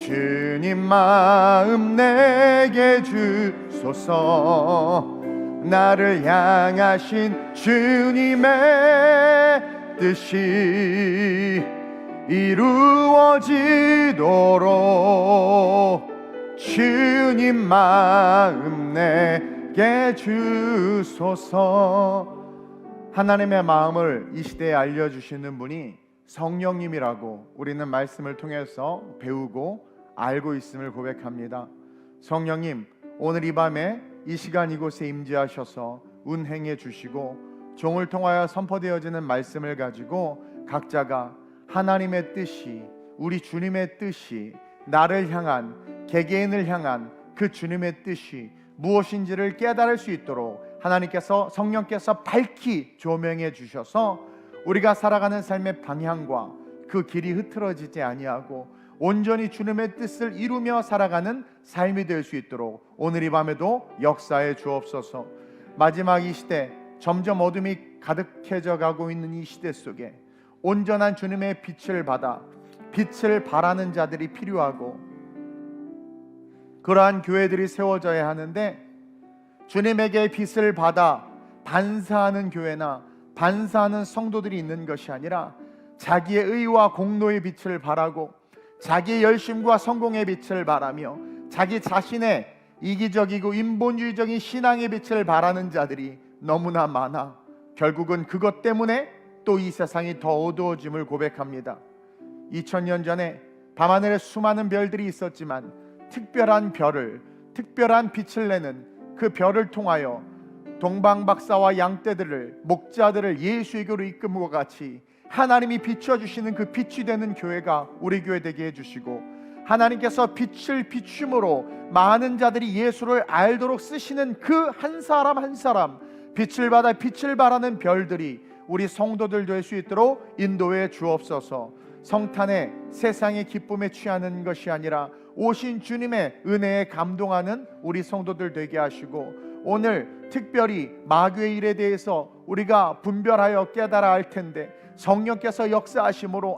주님 마음 내게 주소서. 나를 향하신 주님의 뜻이 이루어지도록 주님 마음 내게 주소서. 하나님의 마음을 이 시대에 알려주시는 분이 성령님이라고 우리는 말씀을 통해서 배우고 알고 있음을 고백합니다. 성령님, 오늘 이 밤에 이 시간 이곳에 임재하셔서 운행해 주시고 종을 통하여 선포되어지는 말씀을 가지고 각자가 하나님의 뜻이, 우리 주님의 뜻이, 나를 향한, 개개인을 향한 그 주님의 뜻이 무엇인지를 깨달을 수 있도록 하나님께서, 성령께서 밝히 조명해 주셔서 우리가 살아가는 삶의 방향과 그 길이 흐트러지지 아니하고 온전히 주님의 뜻을 이루며 살아가는 삶이 될 수 있도록 오늘 이 밤에도 역사해 주옵소서. 마지막 이 시대, 점점 어둠이 가득해져 가고 있는 이 시대 속에 온전한 주님의 빛을 받아 빛을 발하는 자들이 필요하고 그러한 교회들이 세워져야 하는데, 주님에게 빛을 받아 반사하는 교회나 반사하는 성도들이 있는 것이 아니라 자기의 의와 공로의 빛을 발하고 자기의 열심과 성공의 빛을 발하며 자기 자신의 이기적이고 인본주의적인 신앙의 빛을 발하는 자들이 너무나 많아 결국은 그것 때문에 또 이 세상이 더 어두워짐을 고백합니다. 2000년 전에 밤하늘에 수많은 별들이 있었지만 특별한 별을, 특별한 빛을 내는 그 별을 통하여 동방박사와 양떼들을, 목자들을 예수에게로 이끄는 것 같이 하나님이 비춰주시는 그 빛이 되는 교회가 우리 교회 되게 해주시고, 하나님께서 빛을 비춤으로 많은 자들이 예수를 알도록 쓰시는 그 한 사람 한 사람, 빛을 받아 빛을 발하는 별들이 우리 성도들 될 수 있도록 인도해 주옵소서. 성탄의 세상의 기쁨에 취하는 것이 아니라 오신 주님의 은혜에 감동하는 우리 성도들 되게 하시고, 오늘 특별히 마귀의 일에 대해서 우리가 분별하여 깨달아 할 텐데 성령께서 역사하심으로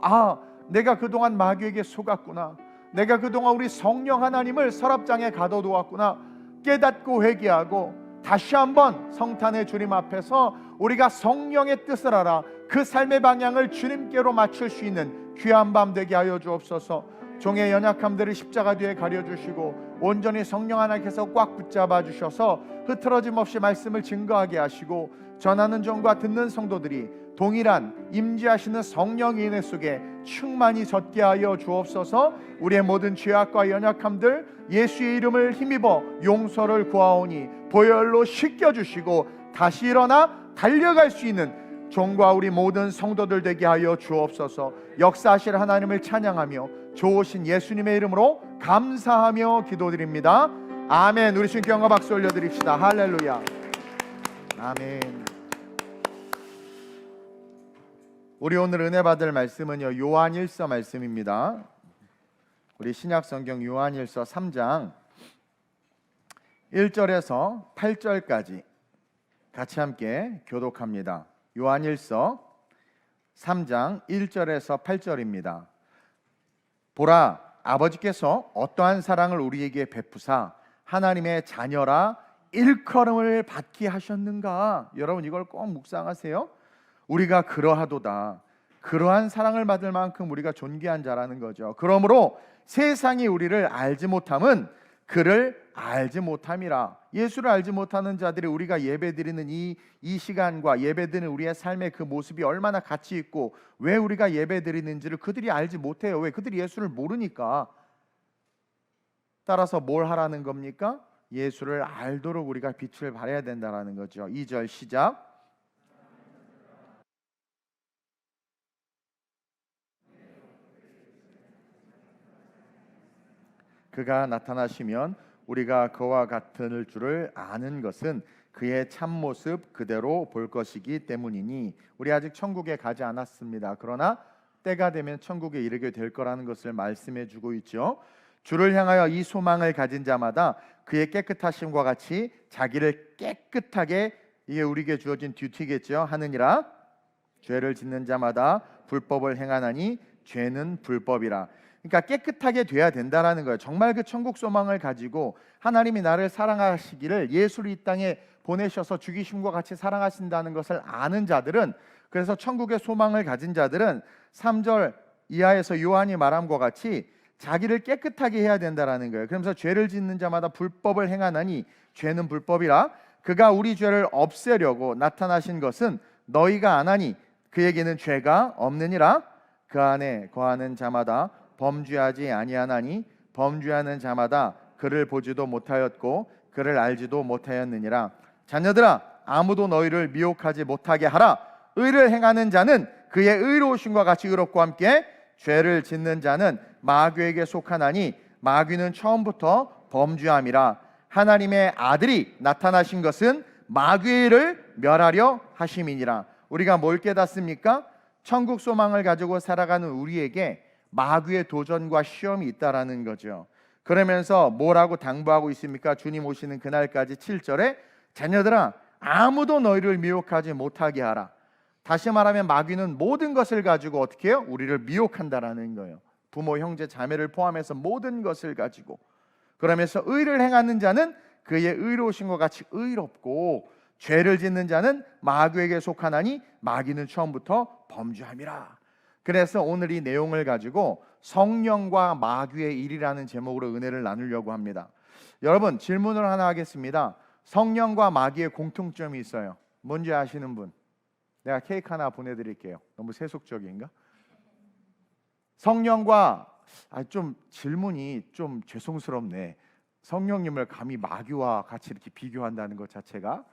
내가 그동안 마귀에게 속았구나, 내가 그동안 우리 성령 하나님을 서랍장에 가둬두었구나 깨닫고 회개하고 다시 한번 성탄의 주님 앞에서 우리가 성령의 뜻을 알아 그 삶의 방향을 주님께로 맞출 수 있는 귀한 밤 되게 하여 주옵소서. 종의 연약함들을 십자가 뒤에 가려주시고 온전히 성령 하나님께서 꽉 붙잡아 주셔서 흐트러짐 없이 말씀을 증거하게 하시고, 전하는 종과 듣는 성도들이 동일한 임재하시는 성령의 은혜 속에 충만히 젖게 하여 주옵소서. 우리의 모든 죄악과 연약함들 예수의 이름을 힘입어 용서를 구하오니 보혈로 씻겨주시고 다시 일어나 달려갈 수 있는 종과 우리 모든 성도들 되게 하여 주옵소서. 역사하실 하나님을 찬양하며 좋으신 예수님의 이름으로 감사하며 기도드립니다. 아멘. 우리 주님께 영광 박수 올려드립시다. 할렐루야. 아멘. 우리 오늘 은혜 받을 말씀은요, 요한일서 말씀입니다. 우리 신약성경 요한일서 3장 1절에서 8절까지 같이 함께 교독합니다. 요한일서 3장 1절에서 8절입니다. 보라, 아버지께서 어떠한 사랑을 우리에게 베푸사 하나님의 자녀라 일컬음을 받게 하셨는가. 여러분 이걸 꼭 묵상하세요. 우리가 그러하도다. 그러한 사랑을 받을 만큼 우리가 존귀한 자라는 거죠. 그러므로 세상이 우리를 알지 못함은 그를 알지 못함이라. 예수를 알지 못하는 자들이 우리가 예배드리는 이 시간과 예배드리는 우리의 삶의 그 모습이 얼마나 가치 있고 왜 우리가 예배드리는지를 그들이 알지 못해요. 왜? 그들이 예수를 모르니까. 따라서 뭘 하라는 겁니까? 예수를 알도록 우리가 빛을 발해야 된다는 거죠. 2절 시작. 그가 나타나시면 우리가 그와 같을 줄을 아는 것은 그의 참모습 그대로 볼 것이기 때문이니. 우리 아직 천국에 가지 않았습니다. 그러나 때가 되면 천국에 이르게 될 거라는 것을 말씀해 주고 있죠. 주를 향하여 이 소망을 가진 자마다 그의 깨끗하심과 같이 자기를 깨끗하게, 이게 우리에게 주어진 듀티겠죠, 하느니라. 죄를 짓는 자마다 불법을 행하나니 죄는 불법이라. 그러니까 깨끗하게 돼야 된다라는 거예요. 정말 그 천국 소망을 가지고 하나님이 나를 사랑하시기를 예수를 이 땅에 보내셔서 죽이심과 같이 사랑하신다는 것을 아는 자들은, 그래서 천국의 소망을 가진 자들은 3절 이하에서 요한이 말함과 같이 자기를 깨끗하게 해야 된다라는 거예요. 그러면서 죄를 짓는 자마다 불법을 행하나니 죄는 불법이라 그가 우리 죄를 없애려고 나타나신 것은 너희가 아나니 그에게는 죄가 없느니라. 그 안에 거하는 자마다 범죄하지 아니하나니 범죄하는 자마다 그를 보지도 못하였고 그를 알지도 못하였느니라. 자녀들아, 아무도 너희를 미혹하지 못하게 하라. 의를 행하는 자는 그의 의로우심과 같이 의롭고 함께 죄를 짓는 자는 마귀에게 속하나니 마귀는 처음부터 범죄함이라. 하나님의 아들이 나타나신 것은 마귀의 일을 멸하려 하심이니라. 우리가 뭘 깨닫습니까? 천국 소망을 가지고 살아가는 우리에게 마귀의 도전과 시험이 있다라는 거죠. 그러면서 뭐라고 당부하고 있습니까? 주님 오시는 그날까지 7절에 자녀들아, 아무도 너희를 미혹하지 못하게 하라. 다시 말하면 마귀는 모든 것을 가지고 어떻게 해요? 우리를 미혹한다라는 거예요. 부모, 형제, 자매를 포함해서 모든 것을 가지고. 그러면서 의를 행하는 자는 그의 의로우심과 같이 의롭고 죄를 짓는 자는 마귀에게 속하나니 마귀는 처음부터 범죄함이라. 그래서 오늘 이 내용을 가지고 성령과 마귀의 일이라는 제목으로 은혜를 나누려고 합니다. 여러분, 질문을 하나 하겠습니다. 성령과 마귀의 공통점이 있어요. 뭔지 아시는 분? 내가 케이크 하나 보내드릴게요. 너무 세속적인가? 성령과 좀 질문이 좀 죄송스럽네. 성령님을 감히 마귀와 같이 이렇게 비교한다는 것 자체가.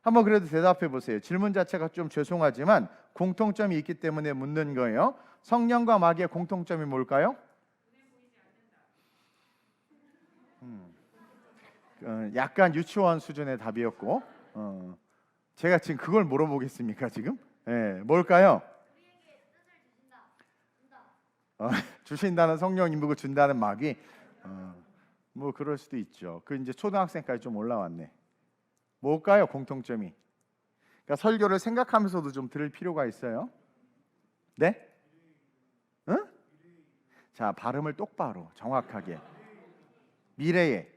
한번 그래도 대답해 보세요. 질문 자체가 좀 죄송하지만 공통점이 있기 때문에 묻는 거예요. 성령과 마귀의 공통점이 뭘까요? 약간 유치원 수준의 답이었고, 제가 지금 그걸 물어보겠습니까 지금? 네, 뭘까요? 주신다는 성령님이고 준다는 마귀. 뭐 그럴 수도 있죠. 그 이제 초등학생까지 좀 올라왔네. 뭘까요 공통점이? 그러니까 설교를 생각하면서도 좀 들을 필요가 있어요. 네? 응? 자, 발음을 똑바로 정확하게. 미래에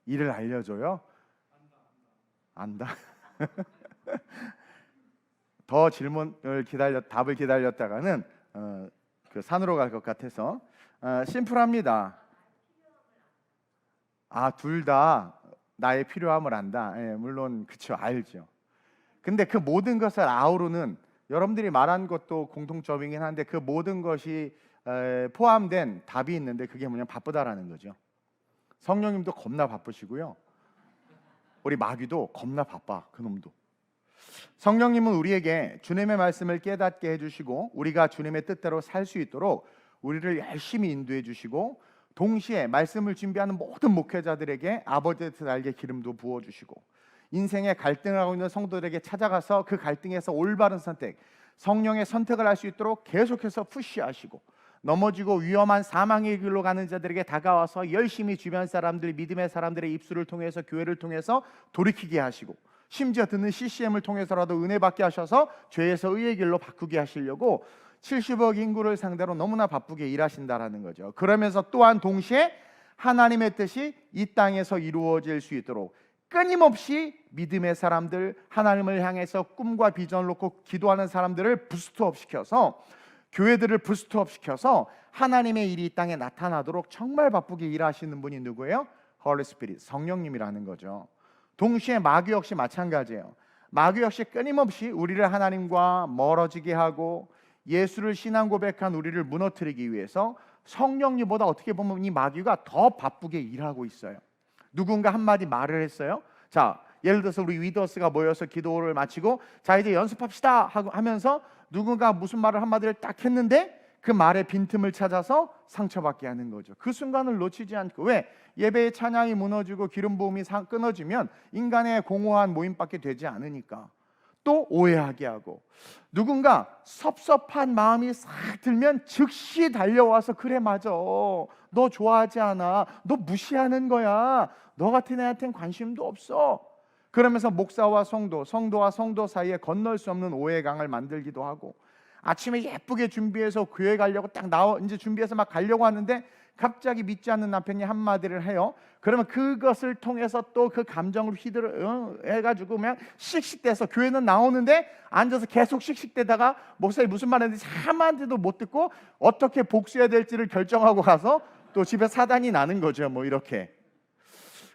일을 알려줘요? 안다. 더 질문을 답을 기다렸다가는 그 산으로 갈 것 같아서 심플합니다. 둘 다 나의 필요함을 안다. 예, 물론 그쵸, 알죠. 근데 그 모든 것을 아우르는, 여러분들이 말한 것도 공통점이긴 한데 그 모든 것이 포함된 답이 있는데 그게 뭐냐면 바쁘다라는 거죠. 성령님도 겁나 바쁘시고요. 우리 마귀도 겁나 바빠, 그놈도. 성령님은 우리에게 주님의 말씀을 깨닫게 해주시고 우리가 주님의 뜻대로 살 수 있도록 우리를 열심히 인도해 주시고, 동시에 말씀을 준비하는 모든 목회자들에게 아버지의 뜻 알게 기름도 부어주시고, 인생의 갈등을 하고 있는 성도들에게 찾아가서 그 갈등에서 올바른 선택, 성령의 선택을 할 수 있도록 계속해서 푸시하시고, 넘어지고 위험한 사망의 길로 가는 자들에게 다가와서 열심히 주변 사람들, 믿음의 사람들의 입술을 통해서, 교회를 통해서 돌이키게 하시고, 심지어 듣는 CCM을 통해서라도 은혜 받게 하셔서 죄에서 의의 길로 바꾸게 하시려고 70억 인구를 상대로 너무나 바쁘게 일하신다라는 거죠. 그러면서 또한 동시에 하나님의 뜻이 이 땅에서 이루어질 수 있도록 끊임없이 믿음의 사람들, 하나님을 향해서 꿈과 비전을 놓고 기도하는 사람들을 부스트업 시켜서, 교회들을 부스트업 시켜서 하나님의 일이 이 땅에 나타나도록 정말 바쁘게 일하시는 분이 누구예요? Holy Spirit, 성령님이라는 거죠. 동시에 마귀 역시 마찬가지예요. 마귀 역시 끊임없이 우리를 하나님과 멀어지게 하고 예수를 신앙 고백한 우리를 무너뜨리기 위해서 성령님보다 어떻게 보면 이 마귀가 더 바쁘게 일하고 있어요. 누군가 한마디 말을 했어요. 자, 예를 들어서 우리 위더스가 모여서 기도를 마치고 자 이제 연습합시다 하면서 누군가 무슨 말을 한마디를 딱 했는데 그 말의 빈틈을 찾아서 상처받게 하는 거죠. 그 순간을 놓치지 않고. 왜? 예배의 찬양이 무너지고 기름 부음이 끊어지면 인간의 공허한 모임밖에 되지 않으니까. 또 오해하게 하고, 누군가 섭섭한 마음이 싹 들면 즉시 달려와서 그래 맞아, 너 좋아하지 않아, 너 무시하는 거야, 너 같은 애한테는 관심도 없어. 그러면서 목사와 성도, 성도와 성도 사이에 건널 수 없는 오해강을 만들기도 하고, 아침에 예쁘게 준비해서 교회 가려고 딱 나와 이제 준비해서 막 가려고 하는데 갑자기 믿지 않는 남편이 한마디를 해요. 그러면 그것을 통해서 또 그 감정을 휘둘러 해가지고 그냥 씩씩대서 교회는 나오는데 앉아서 계속 씩씩대다가 목사님 무슨 말 했는지 한마디도 못 듣고 어떻게 복수해야 될지를 결정하고 가서 또 집에 사단이 나는 거죠. 뭐 이렇게.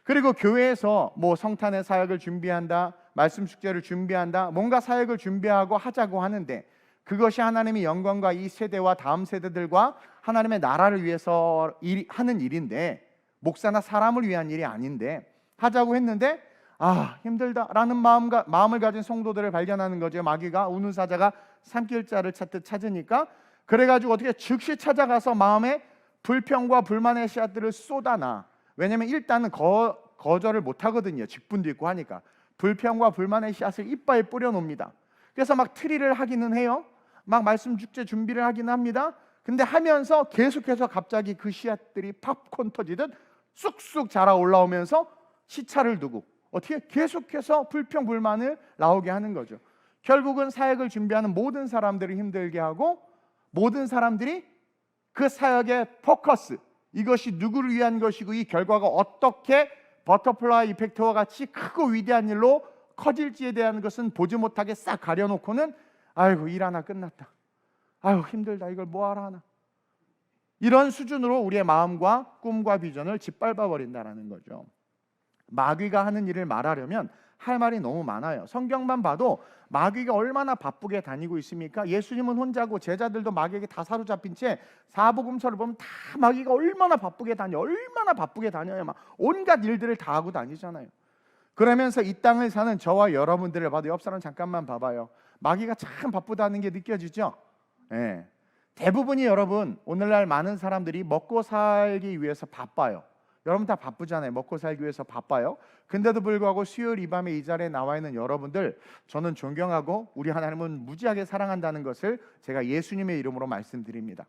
그리고 교회에서 뭐 성탄의 사역을 준비한다, 말씀 숙제를 준비한다, 뭔가 사역을 준비하고 하자고 하는데 그것이 하나님의 영광과 이 세대와 다음 세대들과 하나님의 나라를 위해서 하는 일인데, 목사나 사람을 위한 일이 아닌데 하자고 했는데 힘들다라는 마음을 가진 성도들을 발견하는 거죠. 마귀가 우는 사자가 삼킬자를 찾듯 찾으니까, 그래가지고 어떻게 즉시 찾아가서 마음에 불평과 불만의 씨앗들을 쏟아놔. 왜냐면 일단은 거절을 못 하거든요. 직분도 있고 하니까 불평과 불만의 씨앗을 이빨에 뿌려놓습니다. 그래서 막 트리를 하기는 해요. 막 말씀 축제 준비를 하기는 합니다. 근데 하면서 계속해서 갑자기 그 씨앗들이 팝콘 터지듯 쑥쑥 자라 올라오면서 시차를 두고 어떻게 계속해서 불평 불만을 나오게 하는 거죠. 결국은 사역을 준비하는 모든 사람들을 힘들게 하고, 모든 사람들이 그 사역의 포커스, 이것이 누구를 위한 것이고 이 결과가 어떻게 버터플라이 이펙트와 같이 크고 위대한 일로 커질지에 대한 것은 보지 못하게 싹 가려놓고는 아이고 일 하나 끝났다, 아이고 힘들다, 이걸 뭐하러 하나, 이런 수준으로 우리의 마음과 꿈과 비전을 짓밟아 버린다는 거죠. 마귀가 하는 일을 말하려면 할 말이 너무 많아요. 성경만 봐도 마귀가 얼마나 바쁘게 다니고 있습니까? 예수님은 혼자고 제자들도 마귀에게 다 사로잡힌 채 사복음서를 보면 다 마귀가 얼마나 바쁘게 다녀요. 막 온갖 일들을 다 하고 다니잖아요. 그러면서 이 땅을 사는 저와 여러분들을 봐도, 옆 사람 잠깐만 봐봐요. 마귀가 참 바쁘다는 게 느껴지죠? 네. 대부분이 여러분, 오늘날 많은 사람들이 먹고 살기 위해서 바빠요. 여러분 다 바쁘잖아요. 먹고 살기 위해서 바빠요. 근데도 불구하고 수요일 이 밤에 이 자리에 나와 있는 여러분들, 저는 존경하고 우리 하나님은 무지하게 사랑한다는 것을 제가 예수님의 이름으로 말씀드립니다.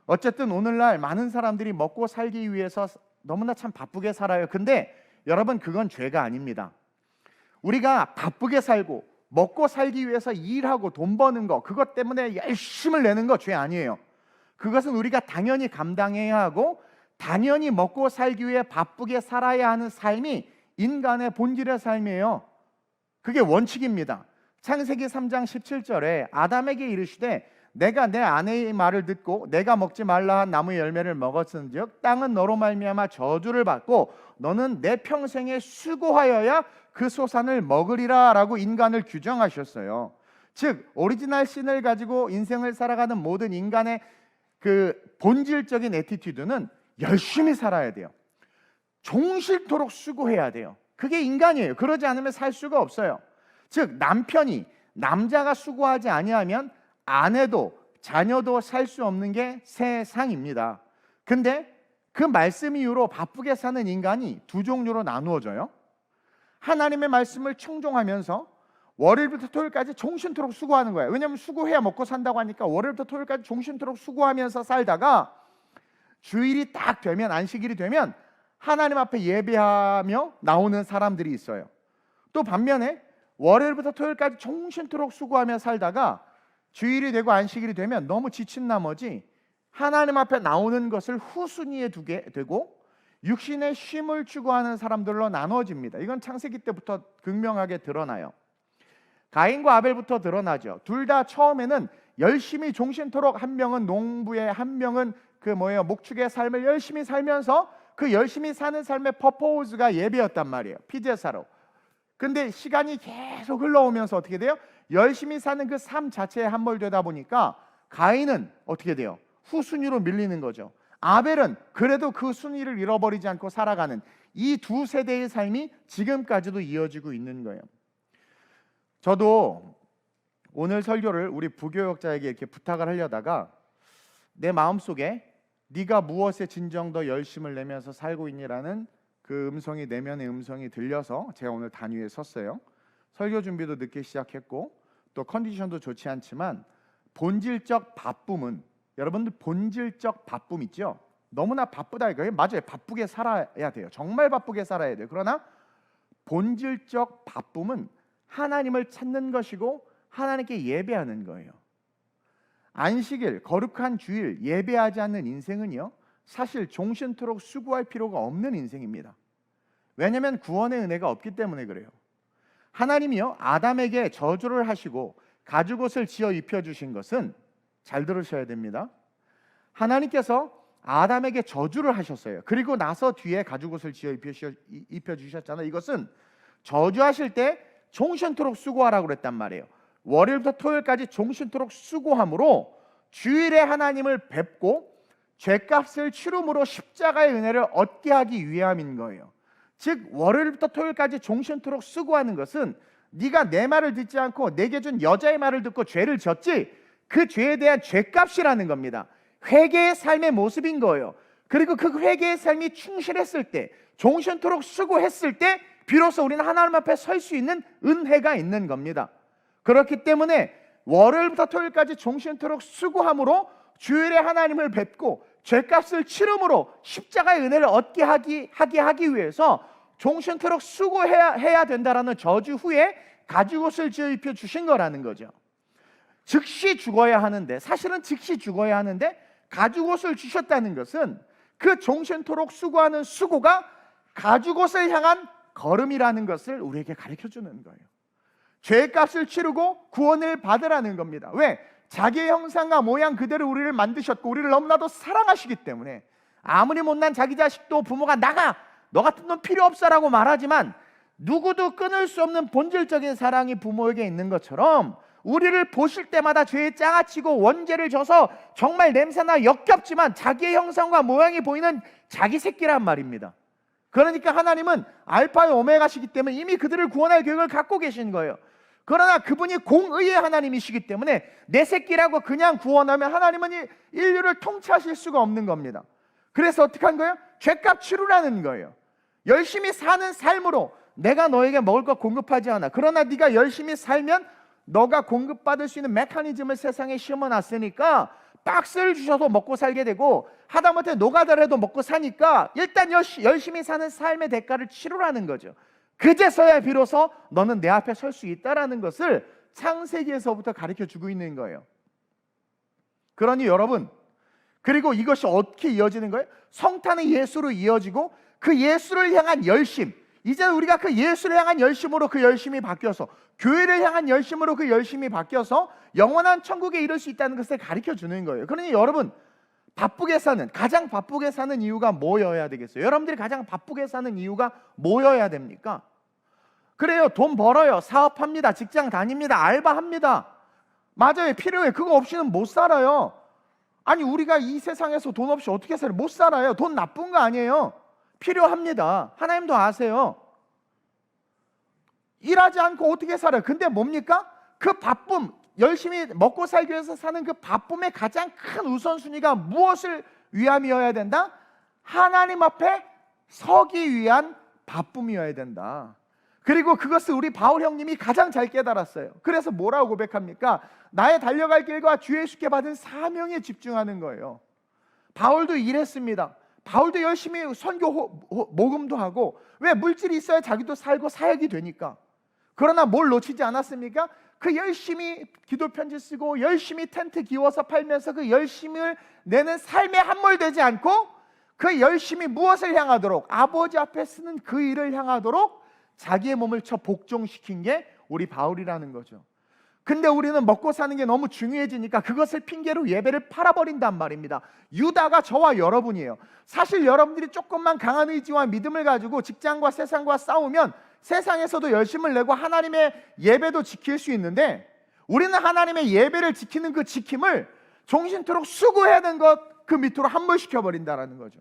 어쨌든 오늘날 많은 사람들이 먹고 살기 위해서 너무나 참 바쁘게 살아요. 근데 여러분, 그건 죄가 아닙니다. 우리가 바쁘게 살고 먹고 살기 위해서 일하고 돈 버는 거, 그것 때문에 열심을 내는 거 죄 아니에요. 그것은 우리가 당연히 감당해야 하고, 당연히 먹고 살기 위해 바쁘게 살아야 하는 삶이 인간의 본질의 삶이에요. 그게 원칙입니다. 창세기 3장 17절에 아담에게 이르시되 내가 내 아내의 말을 듣고 내가 먹지 말라 한 나무의 열매를 먹었은즉 땅은 너로 말미암아 저주를 받고 너는 내 평생에 수고하여야 그 소산을 먹으리라 라고 인간을 규정하셨어요. 즉 오리지널 신을 가지고 인생을 살아가는 모든 인간의 그 본질적인 애티튜드는 열심히 살아야 돼요. 종실토록 수고해야 돼요. 그게 인간이에요. 그러지 않으면 살 수가 없어요. 즉 남자가 수고하지 아니하면 아내도 자녀도 살 수 없는 게 세상입니다. 근데 그 말씀 이후로 바쁘게 사는 인간이 두 종류로 나누어져요. 하나님의 말씀을 청종하면서 월요일부터 토요일까지 종신토록 수고하는 거예요. 왜냐하면 수고해야 먹고 산다고 하니까 월요일부터 토요일까지 종신토록 수고하면서 살다가 주일이 딱 되면, 안식일이 되면 하나님 앞에 예배하며 나오는 사람들이 있어요. 또 반면에 월요일부터 토요일까지 종신토록 수고하며 살다가 주일이 되고 안식일이 되면 너무 지친 나머지 하나님 앞에 나오는 것을 후순위에 두게 되고 육신의 쉼을 추구하는 사람들로 나눠집니다. 이건 창세기 때부터 극명하게 드러나요. 가인과 아벨부터 드러나죠. 둘 다 처음에는 열심히 종신토록, 한 명은 농부에, 한 명은 목축의 삶을 열심히 살면서 그 열심히 사는 삶의 퍼포즈가 예배였단 말이에요. 피제사로. 근데 시간이 계속 흘러오면서 어떻게 돼요? 열심히 사는 그 삶 자체에 함몰되다 보니까 가인은 어떻게 돼요? 후순위로 밀리는 거죠. 아벨은 그래도 그 순위를 잃어버리지 않고 살아가는 이 두 세대의 삶이 지금까지도 이어지고 있는 거예요. 저도 오늘 설교를 우리 부교역자에게 이렇게 부탁을 하려다가 내 마음속에 네가 무엇에 진정 더 열심을 내면서 살고 있니라는 그 음성이, 내면의 음성이 들려서 제가 오늘 단위에 섰어요. 설교 준비도 늦게 시작했고 또 컨디션도 좋지 않지만 본질적 바쁨은, 여러분들 본질적 바쁨 있죠? 너무나 바쁘다 이거예요. 맞아요. 바쁘게 살아야 돼요. 정말 바쁘게 살아야 돼요. 그러나 본질적 바쁨은 하나님을 찾는 것이고 하나님께 예배하는 거예요. 안식일, 거룩한 주일, 예배하지 않는 인생은요, 사실 종신토록 수고할 필요가 없는 인생입니다. 왜냐하면 구원의 은혜가 없기 때문에 그래요. 하나님이요, 아담에게 저주를 하시고 가죽옷을 지어 입혀주신 것은, 잘 들으셔야 됩니다, 하나님께서 아담에게 저주를 하셨어요. 그리고 나서 뒤에 가죽옷을 지어 입혀주셨잖아요. 이것은 저주하실 때 종신토록 수고하라고 그랬단 말이에요. 월요일부터 토요일까지 종신토록 수고함으로 주일에 하나님을 뵙고 죄값을 치름으로 십자가의 은혜를 얻게 하기 위함인 거예요. 즉 월요일부터 토요일까지 종신토록 수고하는 것은 네가 내 말을 듣지 않고 내게 준 여자의 말을 듣고 죄를 졌지, 그 죄에 대한 죄값이라는 겁니다. 회개의 삶의 모습인 거예요. 그리고 그 회개의 삶이 충실했을 때, 종신토록 수고했을 때 비로소 우리는 하나님 앞에 설 수 있는 은혜가 있는 겁니다. 그렇기 때문에 월요일부터 토요일까지 종신토록 수고함으로 주일에 하나님을 뵙고 죄값을 치름으로 십자가의 은혜를 얻게 하기 위해서 종신토록 수고해야 된다라는 저주 후에 가죽옷을 지어 입혀 주신 거라는 거죠. 즉시 죽어야 하는데, 사실은 즉시 죽어야 하는데 가죽옷을 주셨다는 것은 그 종신토록 수고하는 수고가 가죽옷을 향한 걸음이라는 것을 우리에게 가르쳐주는 거예요. 죄값을 치르고 구원을 받으라는 겁니다. 왜? 자기의 형상과 모양 그대로 우리를 만드셨고 우리를 너무나도 사랑하시기 때문에, 아무리 못난 자기 자식도 부모가 나가, 너 같은 놈 필요 없어라고 말하지만 누구도 끊을 수 없는 본질적인 사랑이 부모에게 있는 것처럼 우리를 보실 때마다 죄에 장아치고 원죄를 져서 정말 냄새나 역겹지만 자기의 형상과 모양이 보이는 자기 새끼란 말입니다. 그러니까 하나님은 알파의 오메가시기 때문에 이미 그들을 구원할 계획을 갖고 계신 거예요. 그러나 그분이 공의의 하나님이시기 때문에 내 새끼라고 그냥 구원하면 하나님은 인류를 통치하실 수가 없는 겁니다. 그래서 어떻게 한 거예요? 죄값 치르라는 거예요. 열심히 사는 삶으로 내가 너에게 먹을 것 공급하지 않아. 그러나 네가 열심히 살면 너가 공급받을 수 있는 메커니즘을 세상에 심어놨으니까 박스를 주셔도 먹고 살게 되고, 하다못해 노가다라도 먹고 사니까 일단 열심히 사는 삶의 대가를 치르라는 거죠. 그제서야 비로소 너는 내 앞에 설 수 있다라는 것을 창세기에서부터 가르쳐주고 있는 거예요. 그러니 여러분, 그리고 이것이 어떻게 이어지는 거예요? 성탄의 예수로 이어지고 그 예수를 향한 열심, 이제 우리가 그 예수를 향한 열심으로 그 열심이 바뀌어서, 교회를 향한 열심으로 그 열심이 바뀌어서 영원한 천국에 이를 수 있다는 것을 가르쳐주는 거예요. 그러니 여러분, 가장 바쁘게 사는 이유가 뭐여야 되겠어요? 여러분들이 가장 바쁘게 사는 이유가 뭐여야 됩니까? 그래요, 돈 벌어요, 사업합니다, 직장 다닙니다, 알바합니다. 맞아요, 필요해. 그거 없이는 못 살아요. 아니, 우리가 이 세상에서 돈 없이 어떻게 살아요? 못 살아요. 돈 나쁜 거 아니에요. 필요합니다. 하나님도 아세요. 일하지 않고 어떻게 살아요? 근데 뭡니까? 그 바쁨, 열심히 먹고 살기 위해서 사는 그 바쁨의 가장 큰 우선순위가 무엇을 위함이어야 된다? 하나님 앞에 서기 위한 바쁨이어야 된다. 그리고 그것을 우리 바울 형님이 가장 잘 깨달았어요. 그래서 뭐라고 고백합니까? 나의 달려갈 길과 주 예수께 받은 사명에 집중하는 거예요. 바울도 일했습니다. 바울도 열심히 선교 모금도 하고, 왜? 물질이 있어야 자기도 살고 사역이 되니까. 그러나 뭘 놓치지 않았습니까? 그 열심히 기도 편지 쓰고 열심히 텐트 기워서 팔면서 그 열심을 내는 삶에 함몰되지 않고 그 열심히 무엇을 향하도록? 아버지 앞에 쓰는 그 일을 향하도록 자기의 몸을 쳐 복종시킨 게 우리 바울이라는 거죠. 근데 우리는 먹고 사는 게 너무 중요해지니까 그것을 핑계로 예배를 팔아버린단 말입니다. 유다가 저와 여러분이에요. 사실 여러분들이 조금만 강한 의지와 믿음을 가지고 직장과 세상과 싸우면 세상에서도 열심을 내고 하나님의 예배도 지킬 수 있는데, 우리는 하나님의 예배를 지키는 그 지킴을 종신토록 수고해야 되는 것 그 밑으로 함몰시켜버린다는 거죠.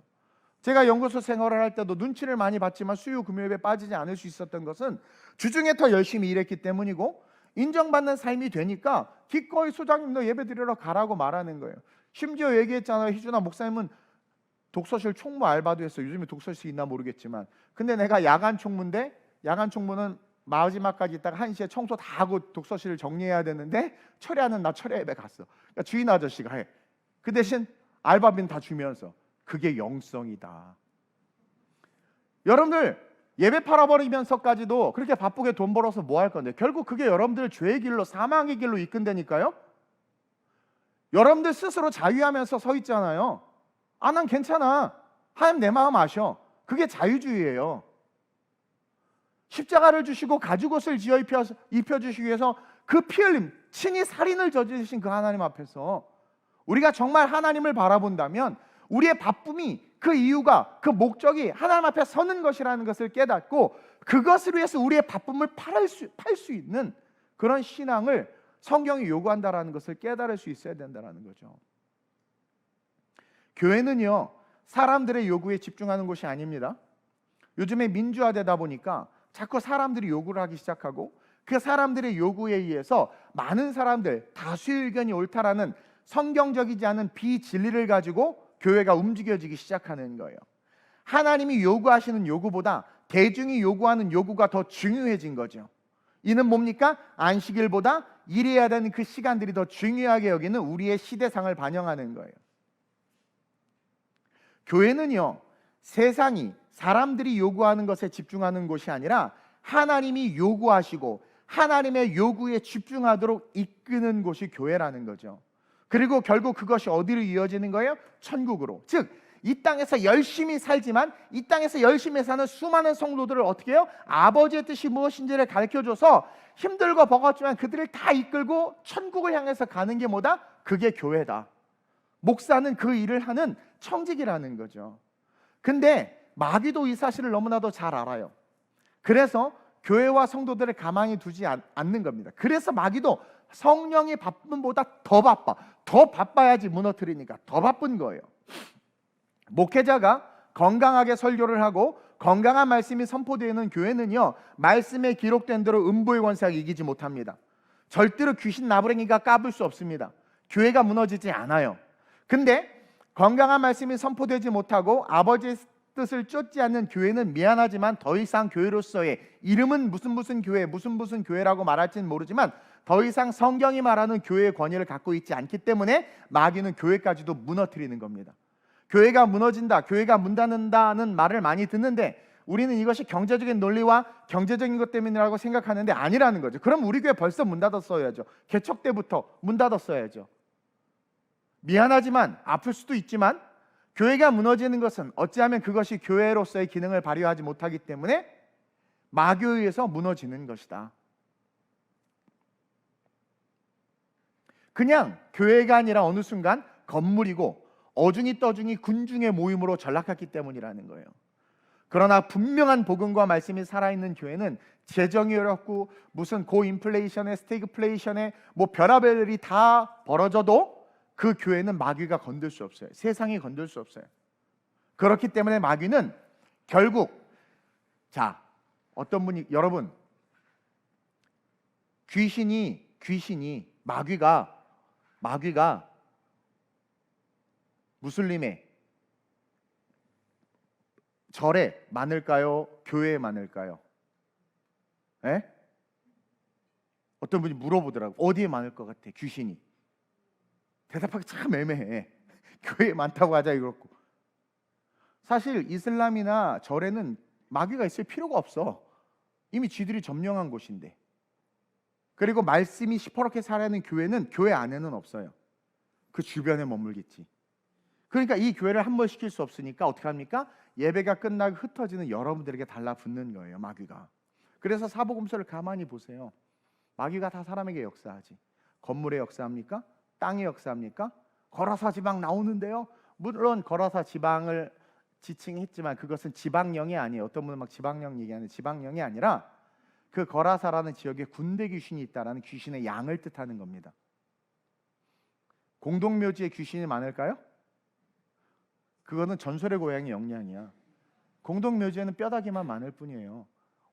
제가 연구소 생활을 할 때도 눈치를 많이 봤지만 수요 금요일에 빠지지 않을 수 있었던 것은 주중에 더 열심히 일했기 때문이고, 인정받는 삶이 되니까 기꺼이 소장님 너 예배 드리러 가라고 말하는 거예요. 심지어 얘기했잖아요. 희준아, 목사님은 독서실 총무 알바도 했어. 요즘에 독서실 있나 모르겠지만, 근데 내가 야간 총무인데, 야간 총무는 마지막까지 있다가 1시에 청소 다 하고 독서실을 정리해야 되는데 철야는 나 철야 예배 갔어. 그러니까 주인 아저씨가 해. 그 대신 알바비는 다 주면서. 그게 영성이다. 여러분들 예배 팔아버리면서까지도 그렇게 바쁘게 돈 벌어서 뭐 할 건데, 결국 그게 여러분들 죄의 길로, 사망의 길로 이끈다니까요. 여러분들 스스로 자유하면서 서 있잖아요. 아, 난 괜찮아. 하나님 내 마음 아셔. 그게 자유주의예요. 십자가를 주시고 가죽옷을 지어 입혀주시기 위해서 그 피 흘림, 친히 살인을 저지르신 그 하나님 앞에서 우리가 정말 하나님을 바라본다면 우리의 바쁨이, 그 이유가, 그 목적이 하나님 앞에 서는 것이라는 것을 깨닫고 그것을 위해서 우리의 바쁨을 팔 수 있는 그런 신앙을 성경이 요구한다라는 것을 깨달을 수 있어야 된다는 거죠. 교회는요, 사람들의 요구에 집중하는 곳이 아닙니다. 요즘에 민주화되다 보니까 자꾸 사람들이 요구를 하기 시작하고 그 사람들의 요구에 의해서 많은 사람들, 다수의 의견이 옳다라는 성경적이지 않은 비진리를 가지고 교회가 움직여지기 시작하는 거예요. 하나님이 요구하시는 요구보다 대중이 요구하는 요구가 더 중요해진 거죠. 이는 뭡니까? 안식일보다 일해야 되는 그 시간들이 더 중요하게 여기는 우리의 시대상을 반영하는 거예요. 교회는요, 세상이, 사람들이 요구하는 것에 집중하는 곳이 아니라 하나님이 요구하시고 하나님의 요구에 집중하도록 이끄는 곳이 교회라는 거죠. 그리고 결국 그것이 어디로 이어지는 거예요? 천국으로. 즉, 이 땅에서 열심히 살지만 이 땅에서 열심히 사는 수많은 성도들을 어떻게 해요? 아버지의 뜻이 무엇인지를 가르쳐줘서 힘들고 버겁지만 그들을 다 이끌고 천국을 향해서 가는 게 뭐다? 그게 교회다. 목사는 그 일을 하는 청직이라는 거죠. 근데 마귀도 이 사실을 너무나도 잘 알아요. 그래서 교회와 성도들을 가만히 두지 않는 겁니다. 그래서 마귀도 성령이 바쁨보다 더 바빠야지 무너뜨리니까 더 바쁜 거예요. 목회자가 건강하게 설교를 하고 건강한 말씀이 선포되는 교회는요, 말씀에 기록된 대로 음부의 권세가 이기지 못합니다. 절대로 귀신 나부랭이가 까불 수 없습니다. 교회가 무너지지 않아요. 근데 건강한 말씀이 선포되지 못하고 아버지의 뜻을 쫓지 않는 교회는 미안하지만 더 이상 교회로서의 이름은 무슨 교회, 무슨 교회라고 말할지는 모르지만 더 이상 성경이 말하는 교회의 권위를 갖고 있지 않기 때문에 마귀는 교회까지도 무너뜨리는 겁니다. 교회가 무너진다, 교회가 문 닫는다는 말을 많이 듣는데 우리는 이것이 경제적인 논리와 경제적인 것 때문이라고 생각하는데 아니라는 거죠. 그럼 우리 교회 벌써 문 닫았어야죠. 개척 때부터 문 닫았어야죠. 미안하지만 아플 수도 있지만 교회가 무너지는 것은 어찌하면 그것이 교회로서의 기능을 발휘하지 못하기 때문에 마귀에 의해서 무너지는 것이다. 그냥 교회가 아니라 어느 순간 건물이고 어중이 떠중이 군중의 모임으로 전락했기 때문이라는 거예요. 그러나 분명한 복음과 말씀이 살아있는 교회는 재정이 어렵고 무슨 고인플레이션에 스태그플레이션에 뭐 별의별 일이 다 벌어져도 그 교회는 마귀가 건들 수 없어요. 세상이 건들 수 없어요. 그렇기 때문에 마귀는 결국, 자, 어떤 분이, 여러분, 귀신이 마귀가 무슬림의 절에 많을까요? 교회에 많을까요? 에? 어떤 분이 물어보더라고. 어디에 많을 것 같아? 귀신이. 대답하기 참 애매해. 교회에 많다고 하자 이렇고. 사실 이슬람이나 절에는 마귀가 있을 필요가 없어. 이미 쥐들이 점령한 곳인데. 그리고 말씀이 시퍼렇게 살아있는 교회는 교회 안에는 없어요. 그 주변에 머물겠지. 그러니까 이 교회를 한 번 시킬 수 없으니까 어떻게 합니까? 예배가 끝나고 흩어지는 여러분들에게 달라붙는 거예요, 마귀가. 그래서 사복음서를 가만히 보세요. 마귀가 다 사람에게 역사하지. 건물에 역사합니까? 땅에 역사합니까? 거라사 지방 나오는데요. 물론 거라사 지방을 지칭했지만 그것은 지방령이 아니에요. 어떤 분은 막 지방령 얘기하는 지방령이 아니라 그 거라사라는 지역에 군대 귀신이 있다라는 귀신의 양을 뜻하는 겁니다. 공동묘지에 귀신이 많을까요? 그거는 전설의 고향의 영향이야. 공동묘지에는 뼈다귀만 많을 뿐이에요.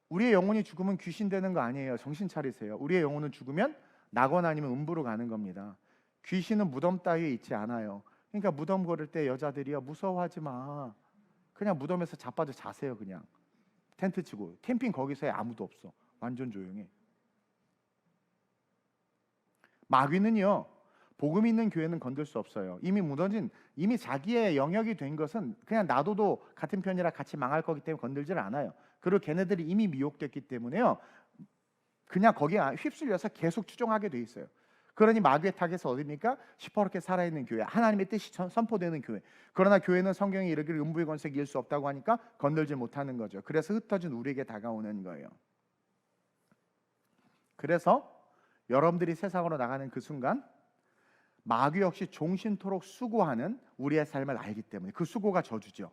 우리의 영혼이 죽으면 귀신 되는 거 아니에요. 정신 차리세요. 우리의 영혼은 죽으면 낙원 아니면 음부로 가는 겁니다. 귀신은 무덤 따위에 있지 않아요. 그러니까 무덤 걸을 때 여자들이요, 무서워하지 마. 그냥 무덤에서 자빠져 자세요. 그냥 텐트 치고. 캠핑 거기서 해. 아무도 없어. 완전 조용해. 마귀는요, 복음 있는 교회는 건들 수 없어요. 이미 무너진, 이미 자기의 영역이 된 것은 그냥 놔둬도 같은 편이라 같이 망할 거기 때문에 건들질 않아요. 그리고 걔네들이 이미 미혹됐기 때문에요, 그냥 거기에 휩쓸려서 계속 추종하게 돼 있어요. 그러니 마귀의 타겟은 어디입니까? 시퍼렇게 살아있는 교회, 하나님의 뜻이 선포되는 교회. 그러나 교회는 성경에 이르기를 음부의 권세를 이길 수 없다고 하니까 건들지 못하는 거죠. 그래서 흩어진 우리에게 다가오는 거예요. 그래서 여러분들이 세상으로 나가는 그 순간 마귀 역시 종신토록 수고하는 우리의 삶을 알기 때문에 그 수고가 저주죠.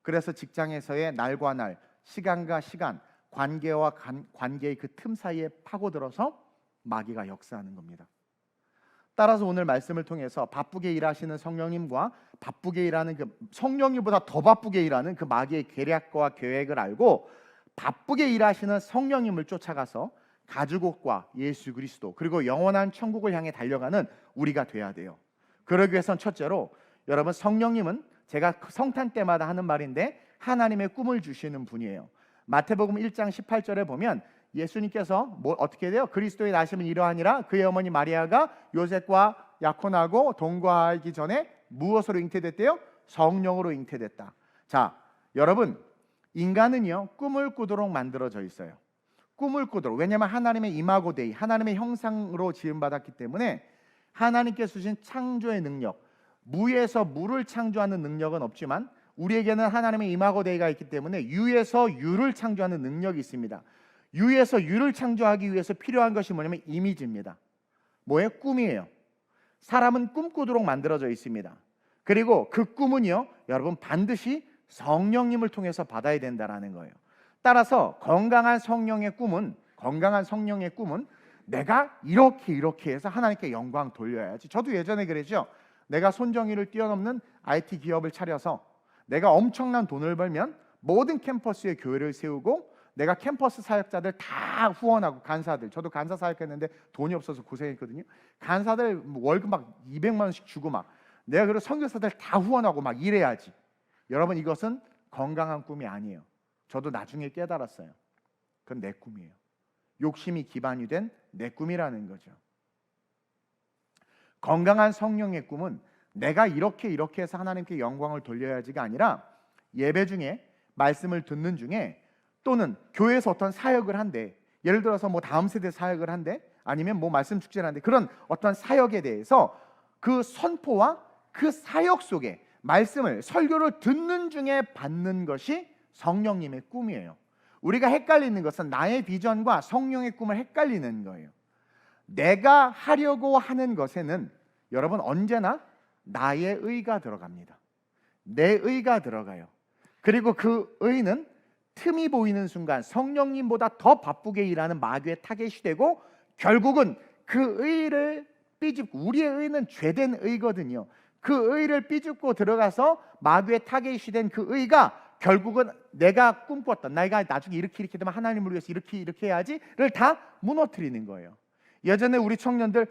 그래서 직장에서의 날과 날, 시간과 시간, 관계와 관계의 그 틈 사이에 파고들어서 마귀가 역사하는 겁니다. 따라서 오늘 말씀을 통해서 바쁘게 일하시는 성령님과 바쁘게 일하는 그 성령님보다 더 바쁘게 일하는 그 마귀의 계략과 계획을 알고 바쁘게 일하시는 성령님을 쫓아가서 가죽옷과 예수 그리스도 그리고 영원한 천국을 향해 달려가는 우리가 돼야 돼요. 그러기 위해선 첫째로 여러분 성령님은 제가 성탄 때마다 하는 말인데 하나님의 꿈을 주시는 분이에요. 마태복음 1장 18절에 보면 예수님께서 어떻게 돼요? 그리스도의 나심은 이러하니라 그의 어머니 마리아가 요셉과 약혼하고 동거하기 전에 무엇으로 잉태됐대요? 성령으로 잉태됐다. 자, 여러분 인간은요 꿈을 꾸도록 만들어져 있어요. 꿈을 꾸도록. 왜냐하면 하나님의 이마고 데이, 하나님의 형상으로 지음받았기 때문에 하나님께서 주신 창조의 능력, 무에서 무를 창조하는 능력은 없지만 우리에게는 하나님의 이마고 데이가 있기 때문에 유에서 유를 창조하는 능력이 있습니다. 유에서 유를 창조하기 위해서 필요한 것이 뭐냐면 이미지입니다. 뭐예요? 꿈이에요. 사람은 꿈꾸도록 만들어져 있습니다. 그리고 그 꿈은요 여러분 반드시 성령님을 통해서 받아야 된다라는 거예요. 따라서 건강한 성령의 꿈은 내가 이렇게 해서 하나님께 영광 돌려야지. 저도 예전에 그랬죠. 내가 손정희를 뛰어넘는 IT 기업을 차려서 내가 엄청난 돈을 벌면 모든 캠퍼스에 교회를 세우고 내가 캠퍼스 사역자들 다 후원하고 간사들, 저도 간사 사역했는데 돈이 없어서 고생했거든요. 간사들 월급 막 200만 원씩 주고 막 내가 그리고 선교사들 다 후원하고 막 이래야지. 여러분 이것은 건강한 꿈이 아니에요. 저도 나중에 깨달았어요. 그건 내 꿈이에요. 욕심이 기반이 된 내 꿈이라는 거죠. 건강한 성령의 꿈은 내가 이렇게 해서 하나님께 영광을 돌려야지가 아니라 예배 중에 말씀을 듣는 중에 또는 교회에서 어떤 사역을 한대. 예를 들어서 뭐 다음 세대 사역을 한대. 아니면 뭐 말씀 축제를 한대. 그런 어떤 사역에 대해서 그 선포와 그 사역 속에 말씀을 설교를 듣는 중에 받는 것이 성령님의 꿈이에요. 우리가 헷갈리는 것은 나의 비전과 성령의 꿈을 헷갈리는 거예요. 내가 하려고 하는 것에는 여러분 언제나 나의 의가 들어갑니다. 내 의가 들어가요. 그리고 그 의는 틈이 보이는 순간 성령님보다 더 바쁘게 일하는 마귀의 타겟이 되고 결국은 그 의를 삐집고 우리의 의는 죄된 의거든요. 그 의를 삐집고 들어가서 마귀의 타겟이 된 그 의가 결국은 내가 꿈꿨던 내가 나중에 이렇게 되면 하나님을 위해서 이렇게 해야지를 다 무너뜨리는 거예요. 예전에 우리 청년들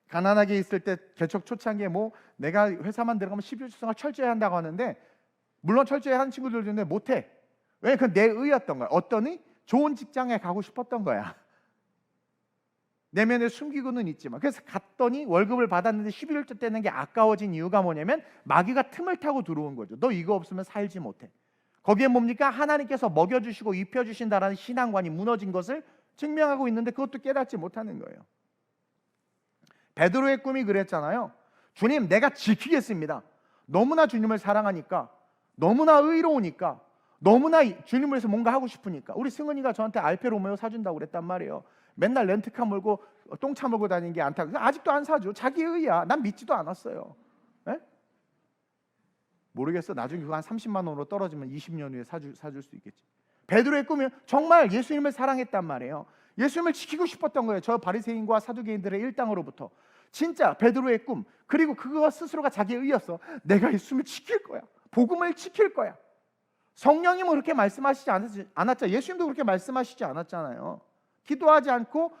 가난하게 있을 때 개척 초창기에 뭐 내가 회사만 들어가면 11조성을 철저히 한다고 하는데 물론 철저히 하는 친구들도 있는데 못해. 왜? 그건 내 의였던 거야. 어떠니? 좋은 직장에 가고 싶었던 거야. 내면에 숨기고는 있지만 그래서 갔더니 월급을 받았는데 11조 떼는 게 아까워진 이유가 뭐냐면 마귀가 틈을 타고 들어온 거죠. 너 이거 없으면 살지 못해. 거기에 뭡니까? 하나님께서 먹여주시고 입혀주신다라는 신앙관이 무너진 것을 증명하고 있는데 그것도 깨닫지 못하는 거예요. 베드로의 꿈이 그랬잖아요. 주님 내가 지키겠습니다. 너무나 주님을 사랑하니까 너무나 의로우니까 너무나 주님을 위해서 뭔가 하고 싶으니까. 우리 승은이가 저한테 알페로메오 사준다고 그랬단 말이에요. 맨날 렌트카 몰고 똥차 몰고 다니는 게 안타까워. 아직도 안 사줘. 자기 의야. 난 믿지도 않았어요. 에? 모르겠어. 나중에 그거 한 30만 원으로 떨어지면 20년 후에 사줄 수 있겠지. 베드로의 꿈이 정말 예수님을 사랑했단 말이에요. 예수님을 지키고 싶었던 거예요. 저 바리새인과 사두개인들의 일당으로부터. 진짜 베드로의 꿈. 그리고 그거 스스로가 자기의 의였어. 내가 예수님을 지킬 거야. 복음을 지킬 거야. 성령님은 그렇게 말씀하시지 않았죠. 예수님도 그렇게 말씀하시지 않았잖아요. 기도하지 않고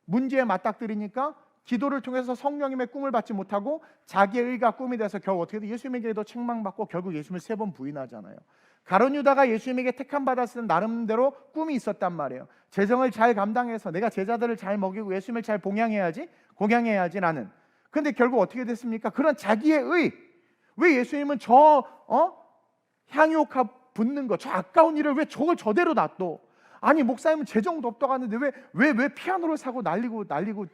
문제에 맞닥뜨리니까 기도를 통해서 성령님의 꿈을 받지 못하고 자기의 의가 꿈이 돼서 결국 어떻게 돼? 예수님에게도 책망받고 결국 예수님을 3번 부인하잖아요. 가룟 유다가 예수님에게 택함 받았을 나름대로 꿈이 있었단 말이에요. 재정을 잘 감당해서 내가 제자들을 잘 먹이고 예수님을 잘 공양해야지 나는. 근데 결국 어떻게 됐습니까? 그런 자기의 의. 왜 예수님은 향유옥합 붙는 거, 저 아까운 일을 왜 저걸 저대로 놔둬? 아니 목사님은 재정도 없다고 하는데 왜 피아노를 사고 날리고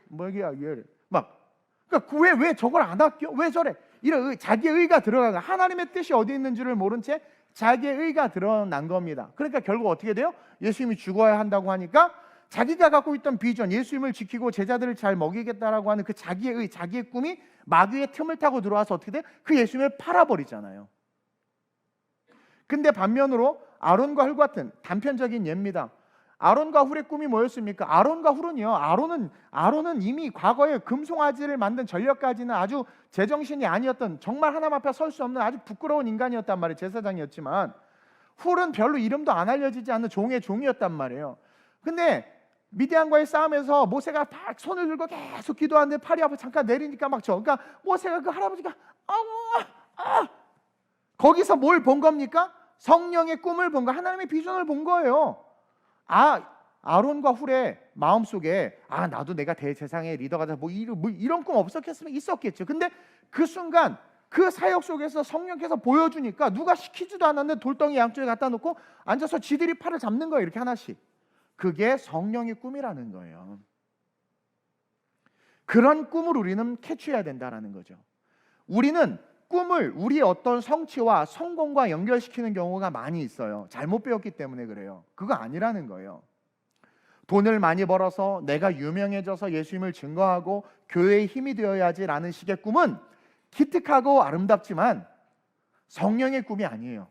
뭐야 얘를 막 그러니까 왜 저걸 안 아껴? 왜 저래? 이런 자기의 의가 들어가는, 하나님의 뜻이 어디 있는 줄을 모른 채 자기의 의가 드러난 겁니다. 그러니까 결국 어떻게 돼요? 예수님이 죽어야 한다고 하니까 자기가 갖고 있던 비전, 예수님을 지키고 제자들을 잘 먹이겠다라고 하는 그 자기의 의, 자기의 꿈이 마귀의 틈을 타고 들어와서 어떻게 돼? 그 예수님을 팔아버리잖아요. 근데 반면으로 아론과 훌 같은 단편적인 예입니다. 아론과 훌의 꿈이 뭐였습니까? 아론과 훌은요, 아론은 이미 과거에 금송아지를 만든 전력까지는 아주 제정신이 아니었던, 정말 하나님 앞에 설 수 없는 아주 부끄러운 인간이었단 말이에요. 제사장이었지만 훌은 별로 이름도 안 알려지지 않는 종의 종이었단 말이에요. 근데 미디안과의 싸움에서 모세가 막 손을 들고 계속 기도하는데 팔이 아파 잠깐 내리니까 막 그러니까 모세가 그 할아버지가 거기서 뭘 본 겁니까? 성령의 꿈을 본 거, 하나님의 비전을 본 거예요. 아론과 훌의 마음속에 나도 내가 대제사장의 리더가 돼 이런 꿈 없었겠으면 있었겠죠. 근데 그 순간 그 사역 속에서 성령께서 보여주니까 누가 시키지도 않았는데 돌덩이 양쪽에 갖다 놓고 앉아서 지들이 팔을 잡는 거예요. 이렇게 하나씩. 그게 성령의 꿈이라는 거예요. 그런 꿈을 우리는 캐치해야 된다라는 거죠. 우리는 꿈을 우리의 어떤 성취와 성공과 연결시키는 경우가 많이 있어요. 잘못 배웠기 때문에 그래요. 그거 아니라는 거예요. 돈을 많이 벌어서 내가 유명해져서 예수님을 증거하고 교회의 힘이 되어야지라는 식의 꿈은 기특하고 아름답지만 성령의 꿈이 아니에요.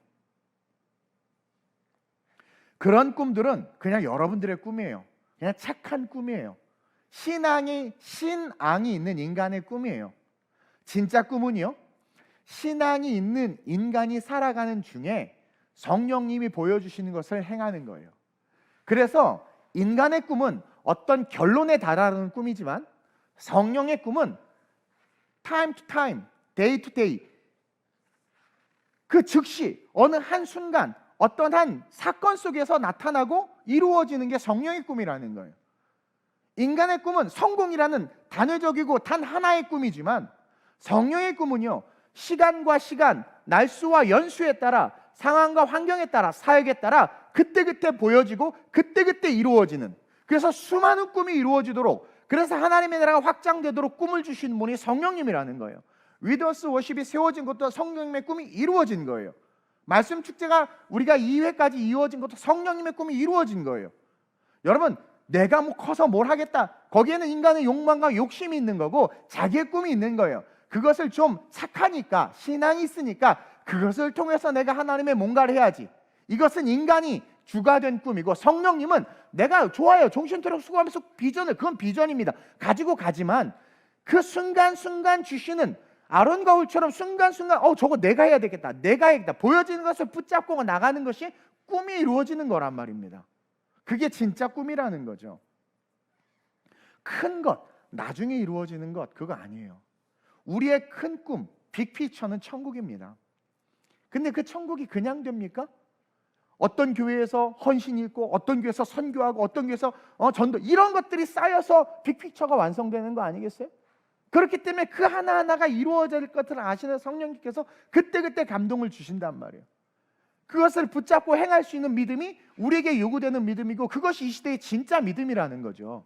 그런 꿈들은 그냥 여러분들의 꿈이에요. 그냥 착한 꿈이에요. 신앙이 있는 인간의 꿈이에요. 진짜 꿈은요, 신앙이 있는 인간이 살아가는 중에 성령님이 보여주시는 것을 행하는 거예요. 그래서 인간의 꿈은 어떤 결론에 달하는 꿈이지만 성령의 꿈은 time to time, day to day, 그 즉시 어느 한순간 어떤 한 사건 속에서 나타나고 이루어지는 게 성령의 꿈이라는 거예요. 인간의 꿈은 성공이라는 단회적이고 단 하나의 꿈이지만 성령의 꿈은요, 시간과 시간, 날수와 연수에 따라, 상황과 환경에 따라, 사역에 따라 그때그때 보여지고 그때그때 이루어지는, 그래서 수많은 꿈이 이루어지도록, 그래서 하나님의 나라가 확장되도록 꿈을 주신 분이 성령님이라는 거예요. 위더스 워십이 세워진 것도 성령님의 꿈이 이루어진 거예요. 말씀 축제가 우리가 2회까지 이루어진 것도 성령님의 꿈이 이루어진 거예요. 여러분, 내가 커서 뭘 하겠다, 거기에는 인간의 욕망과 욕심이 있는 거고 자기의 꿈이 있는 거예요. 그것을 좀 착하니까, 신앙이 있으니까 그것을 통해서 내가 하나님의 뭔가를 해야지, 이것은 인간이 주가 된 꿈이고, 성령님은 내가 좋아요, 정신토록 수고하면서 비전을, 그건 비전입니다, 가지고 가지만 그 순간순간 주시는 아론과 훌처럼 순간순간 저거 내가 해야 되겠다, 내가 해야겠다 보여지는 것을 붙잡고 나가는 것이 꿈이 이루어지는 거란 말입니다. 그게 진짜 꿈이라는 거죠. 큰 것, 나중에 이루어지는 것, 그거 아니에요. 우리의 큰 꿈, 빅피처는 천국입니다. 근데 그 천국이 그냥 됩니까? 어떤 교회에서 헌신 있고, 어떤 교회에서 선교하고, 어떤 교회에서 전도, 이런 것들이 쌓여서 빅피처가 완성되는 거 아니겠어요? 그렇기 때문에 그 하나하나가 이루어질 것을 아시는 성령님께서 그때그때 감동을 주신단 말이에요. 그것을 붙잡고 행할 수 있는 믿음이 우리에게 요구되는 믿음이고, 그것이 이 시대의 진짜 믿음이라는 거죠.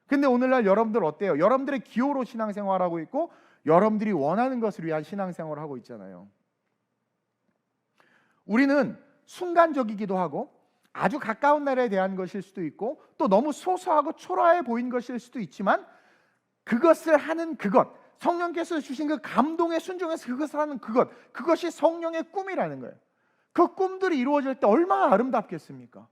근데 오늘날 여러분들 어때요? 여러분들의 기호로 신앙생활하고 있고, 여러분들이 원하는 것을 위한 신앙생활을 하고 있잖아요. 우리는 순간적이기도 하고 아주 가까운 나라에 대한 것일 수도 있고, 또 너무 소소하고 초라해 보이는 것일 수도 있지만, 그것을 하는 그것, 성령께서 주신 그 감동에 순종해서 그것을 하는 그것이 성령의 꿈이라는 거예요. 그 꿈들이 이루어질 때 얼마나 아름답겠습니까?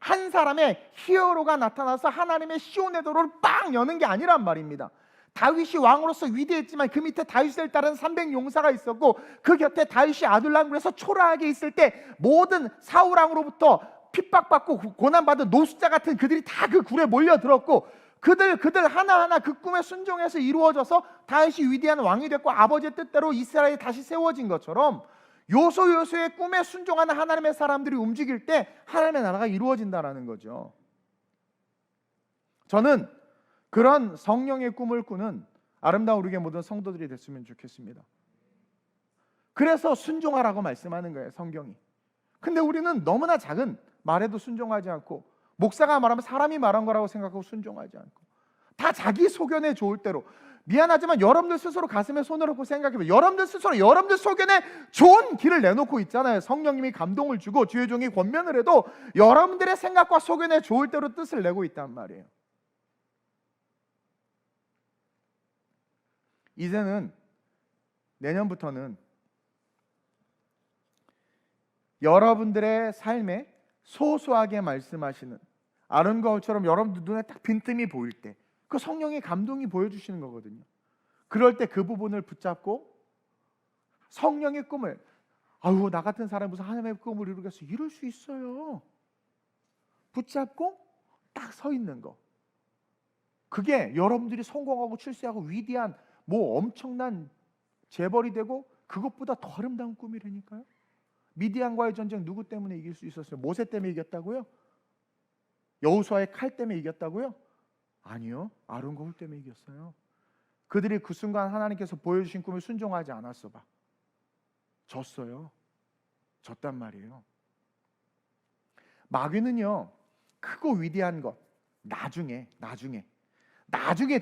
한 사람의 히어로가 나타나서 하나님의 시온의 도로를 빵 여는 게 아니란 말입니다. 다윗이 왕으로서 위대했지만 그 밑에 다윗을 따르는 300용사가 있었고, 그 곁에 다윗이 아둘람굴에서 초라하게 있을 때 모든 사울 왕으로부터 핍박받고 고난받은 노숙자 같은 그들이 다 그 굴에 몰려들었고, 그들 하나하나 그 꿈에 순종해서 이루어져서 다윗이 위대한 왕이 됐고, 아버지의 뜻대로 이스라엘이 다시 세워진 것처럼 요소요소의 꿈에 순종하는 하나님의 사람들이 움직일 때 하나님의 나라가 이루어진다는 거죠. 저는 그런 성령의 꿈을 꾸는 아름다운 우리의 모든 성도들이 됐으면 좋겠습니다. 그래서 순종하라고 말씀하는 거예요, 성경이. 근데 우리는 너무나 작은 말에도 순종하지 않고, 목사가 말하면 사람이 말한 거라고 생각하고 순종하지 않고, 다 자기 소견에 좋을 대로. 미안하지만 여러분들 스스로 가슴에 손을 얹고 생각해보세요. 여러분들 스스로 여러분들 소견에 좋은 길을 내놓고 있잖아요. 성령님이 감동을 주고 주의 종이 권면을 해도 여러분들의 생각과 소견에 좋을 대로 뜻을 내고 있단 말이에요. 이제는 내년부터는 여러분들의 삶에 소소하게 말씀하시는 아름거울처럼 여러분들 눈에 딱 빈틈이 보일 때 그 성령의 감동이 보여주시는 거거든요. 그럴 때 그 부분을 붙잡고 성령의 꿈을, 아유 나 같은 사람이 무슨 하나님의 꿈을 이루겠어, 이룰 수 있어요. 붙잡고 딱 서 있는 거, 그게 여러분들이 성공하고 출세하고 위대한 뭐 엄청난 재벌이 되고 그것보다 더 아름다운 꿈이라니까요. 미디안과의 전쟁 누구 때문에 이길 수 있었어요? 모세 때문에 이겼다고요? 여호수아의 칼 때문에 이겼다고요? 아니요, 아론 거울 때문에 이겼어요. 그들이 그 순간 하나님께서 보여주신 꿈을 순종하지 않았어 봐. 졌어요. 졌단 말이에요. 마귀는요, 크고 위대한 것 나중에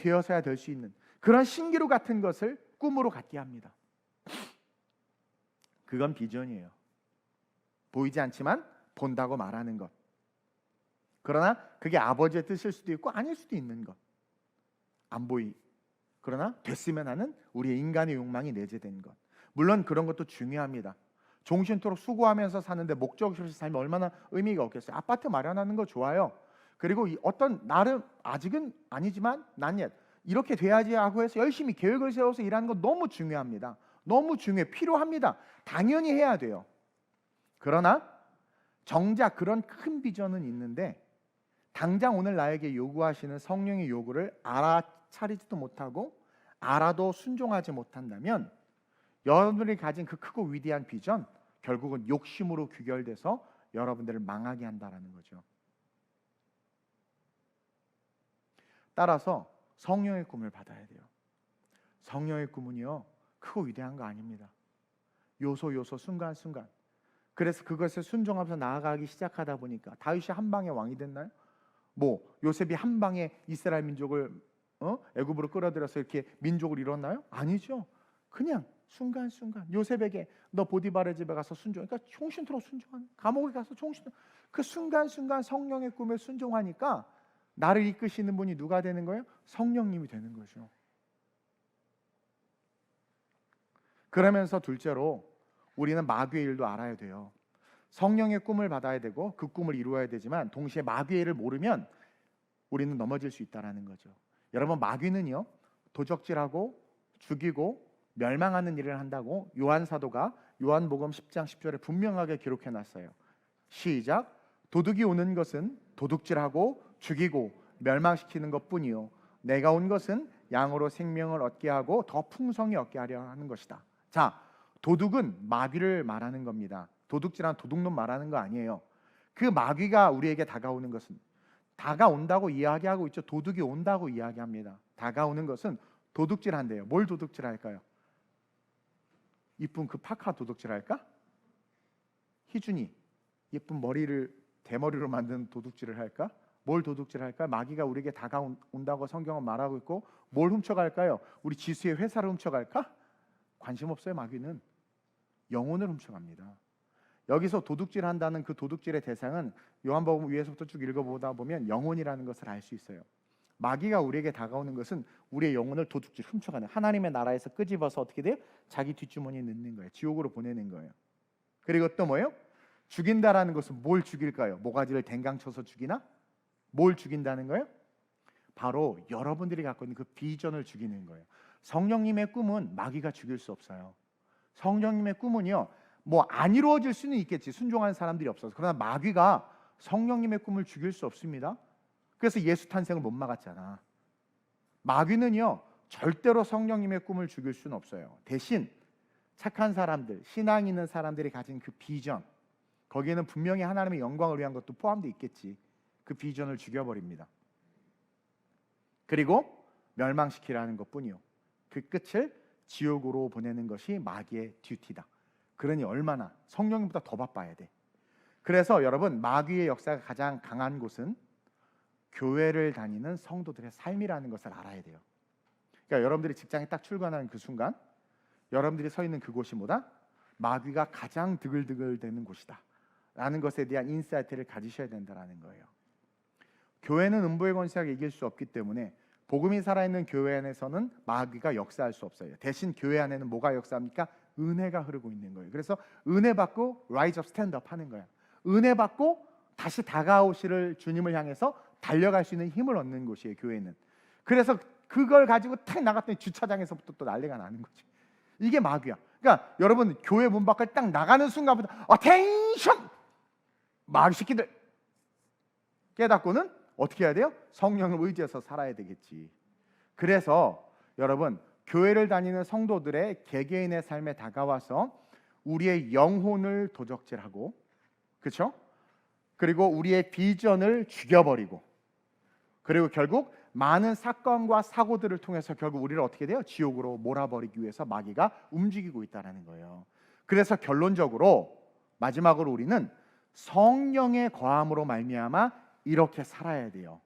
되어서야 될 수 있는 그런 신기루 같은 것을 꿈으로 갖게 합니다. 그건 비전이에요. 보이지 않지만 본다고 말하는 것. 그러나 그게 아버지의 뜻일 수도 있고 아닐 수도 있는 것. 안 보이. 그러나 됐으면 하는 우리의 인간의 욕망이 내재된 것. 물론 그런 것도 중요합니다. 종신토록 수고하면서 사는데 목적 없이 살면 얼마나 의미가 없겠어요. 아파트 마련하는 거 좋아요. 그리고 어떤 나름 아직은 아니지만 난 옛 이렇게 돼야지 하고 해서 열심히 계획을 세워서 일하는 거 너무 중요합니다. 너무 중요해. 필요합니다. 당연히 해야 돼요. 그러나 정작 그런 큰 비전은 있는데 당장 오늘 나에게 요구하시는 성령의 요구를 알아차리지도 못하고 알아도 순종하지 못한다면 여러분들이 가진 그 크고 위대한 비전, 결국은 욕심으로 귀결돼서 여러분들을 망하게 한다는 거죠. 따라서 성령의 꿈을 받아야 돼요. 성령의 꿈은요, 크고 위대한 거 아닙니다. 요소 순간순간. 그래서 그것을 순종하면서 나아가기 시작하다 보니까 다윗이 한 방에 왕이 됐나요? 뭐 요셉이 한 방에 이스라엘 민족을 애굽으로 끌어들여서 이렇게 민족을 이뤘나요? 아니죠. 그냥 순간순간 요셉에게 너 보디발의 집에 가서 순종, 그러니까 총신토록 순종하는, 감옥에 가서 총신토록, 그 순간순간 성령의 꿈에 순종하니까 나를 이끄시는 분이 누가 되는 거예요? 성령님이 되는 거죠. 그러면서 둘째로 우리는 마귀의 일도 알아야 돼요. 성령의 꿈을 받아야 되고 그 꿈을 이루어야 되지만 동시에 마귀의 일을 모르면 우리는 넘어질 수 있다는 거죠. 여러분, 마귀는요, 도적질하고 죽이고 멸망하는 일을 한다고 요한 사도가 요한복음 10장 10절에 분명하게 기록해 놨어요. 시작. 도둑이 오는 것은 도둑질하고 죽이고 멸망시키는 것뿐이요 내가 온 것은 양으로 생명을 얻게 하고 더 풍성히 얻게 하려 하는 것이다. 자, 도둑은 마귀를 말하는 겁니다. 도둑질한 도둑놈 말하는 거 아니에요. 그 마귀가 우리에게 다가오는 것은, 다가온다고 이야기하고 있죠. 도둑이 온다고 이야기합니다. 다가오는 것은 도둑질한대요. 뭘 도둑질할까요? 이쁜 그 파카 도둑질할까? 희준이 예쁜 머리를 대머리로 만든 도둑질을 할까? 뭘 도둑질할까? 마귀가 우리에게 다가온다고 성경은 말하고 있고, 뭘 훔쳐갈까요? 우리 지수의 회사를 훔쳐갈까? 관심 없어요. 마귀는 영혼을 훔쳐갑니다. 여기서 도둑질한다는 그 도둑질의 대상은 요한복음 위에서부터 쭉 읽어보다 보면 영혼이라는 것을 알 수 있어요. 마귀가 우리에게 다가오는 것은 우리의 영혼을 도둑질 훔쳐가는, 하나님의 나라에서 끄집어서 어떻게 돼요? 자기 뒷주머니에 넣는 거예요. 지옥으로 보내는 거예요. 그리고 또 뭐예요? 죽인다라는 것은 뭘 죽일까요? 모가지를 댕강 쳐서 죽이나? 뭘 죽인다는 거예요? 바로 여러분들이 갖고 있는 그 비전을 죽이는 거예요. 성령님의 꿈은 마귀가 죽일 수 없어요. 성령님의 꿈은요, 뭐 안 이루어질 수는 있겠지, 순종하는 사람들이 없어서. 그러나 마귀가 성령님의 꿈을 죽일 수 없습니다. 그래서 예수 탄생을 못 막았잖아. 마귀는요, 절대로 성령님의 꿈을 죽일 수는 없어요. 대신 착한 사람들, 신앙 있는 사람들이 가진 그 비전, 거기에는 분명히 하나님의 영광을 위한 것도 포함되어 있겠지. 그 비전을 죽여버립니다. 그리고 멸망시키라는 것뿐이요, 그 끝을 지옥으로 보내는 것이 마귀의 듀티다. 그러니 얼마나 성령님보다 더 바빠야 돼. 그래서 여러분, 마귀의 역사가 가장 강한 곳은 교회를 다니는 성도들의 삶이라는 것을 알아야 돼요. 그러니까 여러분들이 직장에 딱 출근하는 그 순간 여러분들이 서 있는 그곳이 뭐다? 마귀가 가장 드글드글대는 곳이다 라는 것에 대한 인사이트를 가지셔야 된다는 거예요. 교회는 음부의 권세가 이길 수 없기 때문에 복음이 살아있는 교회 안에서는 마귀가 역사할 수 없어요. 대신 교회 안에는 뭐가 역사합니까? 은혜가 흐르고 있는 거예요. 그래서 은혜 받고 라이즈 업 스탠드업 하는 거예요. 은혜 받고 다시 다가오실 주님을 향해서 달려갈 수 있는 힘을 얻는 곳이에요, 교회는. 그래서 그걸 가지고 탁 나갔더니 주차장에서부터 또 난리가 나는 거지. 이게 마귀야. 그러니까 여러분 교회 문 밖을 딱 나가는 순간부터 어텐션! 마귀 새끼들! 깨닫고는 어떻게 해야 돼요? 성령을 의지해서 살아야 되겠지. 그래서 여러분 교회를 다니는 성도들의 개개인의 삶에 다가와서 우리의 영혼을 도적질하고, 그렇죠? 그리고 우리의 비전을 죽여버리고, 그리고 결국 많은 사건과 사고들을 통해서 결국 우리를 어떻게 돼요? 지옥으로 몰아버리기 위해서 마귀가 움직이고 있다는 거예요. 그래서 결론적으로 마지막으로 우리는 성령의 거함으로 말미암아 이렇게 살아야 돼요.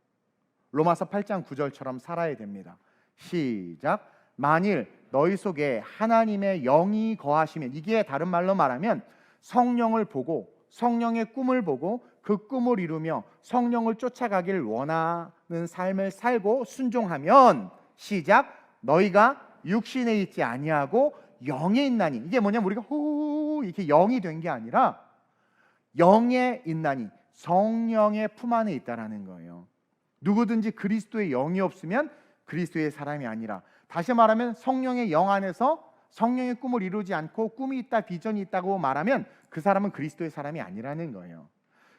로마서 8장 9절처럼 살아야 됩니다. 시작. 만일 너희 속에 하나님의 영이 거하시면, 이게 다른 말로 말하면 성령을 보고 성령의 꿈을 보고 그 꿈을 이루며 성령을 쫓아가길 원하는 삶을 살고 순종하면, 시작, 너희가 육신에 있지 아니하고 영에 있나니. 이게 뭐냐면 우리가 후 이렇게 영이 된 게 아니라 영에 있나니, 성령의 품 안에 있다라는 거예요. 누구든지 그리스도의 영이 없으면 그리스도의 사람이 아니라, 다시 말하면 성령의 영 안에서 성령의 꿈을 이루지 않고 꿈이 있다, 비전이 있다고 말하면 그 사람은 그리스도의 사람이 아니라는 거예요.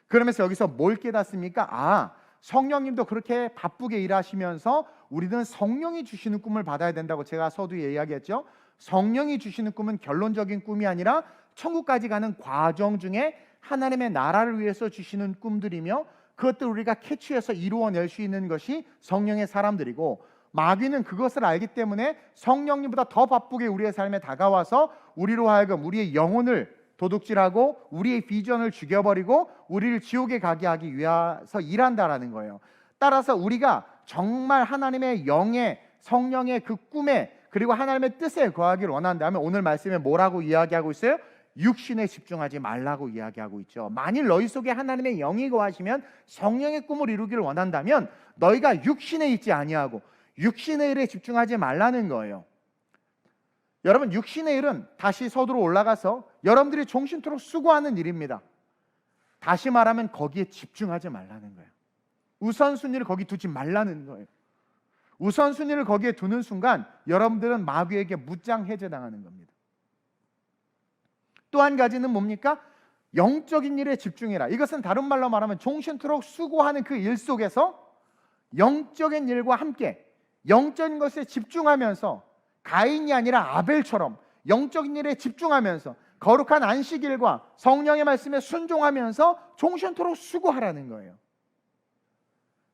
그러면서 여기서 뭘 깨닫습니까? 성령님도 그렇게 바쁘게 일하시면서 우리는 성령이 주시는 꿈을 받아야 된다고 제가 서두에 이야기했죠. 성령이 주시는 꿈은 결론적인 꿈이 아니라 천국까지 가는 과정 중에 하나님의 나라를 위해서 주시는 꿈들이며, 그것들 우리가 캐치해서 이루어낼 수 있는 것이 성령의 사람들이고, 마귀는 그것을 알기 때문에 성령님보다 더 바쁘게 우리의 삶에 다가와서 우리로 하여금 우리의 영혼을 도둑질하고 우리의 비전을 죽여버리고 우리를 지옥에 가게 하기 위해서 일한다라는 거예요. 따라서 우리가 정말 하나님의 영의, 성령의 그 꿈에, 그리고 하나님의 뜻에 거하기를 원한다면 오늘 말씀에 뭐라고 이야기하고 있어요? 육신에 집중하지 말라고 이야기하고 있죠. 만일 너희 속에 하나님의 영이 거하시면, 성령의 꿈을 이루기를 원한다면 너희가 육신에 있지 아니하고 육신의 일에 집중하지 말라는 거예요. 여러분, 육신의 일은 다시 서두로 올라가서 여러분들이 종신토록 수고하는 일입니다. 다시 말하면 거기에 집중하지 말라는 거예요. 우선순위를 거기 두지 말라는 거예요. 우선순위를 거기에 두는 순간 여러분들은 마귀에게 무장해제당하는 겁니다. 또 한 가지는 뭡니까? 영적인 일에 집중해라. 이것은 다른 말로 말하면 종신토록 수고하는 그 일 속에서 영적인 일과 함께 영적인 것에 집중하면서, 가인이 아니라 아벨처럼 영적인 일에 집중하면서 거룩한 안식일과 성령의 말씀에 순종하면서 종신토록 수고하라는 거예요.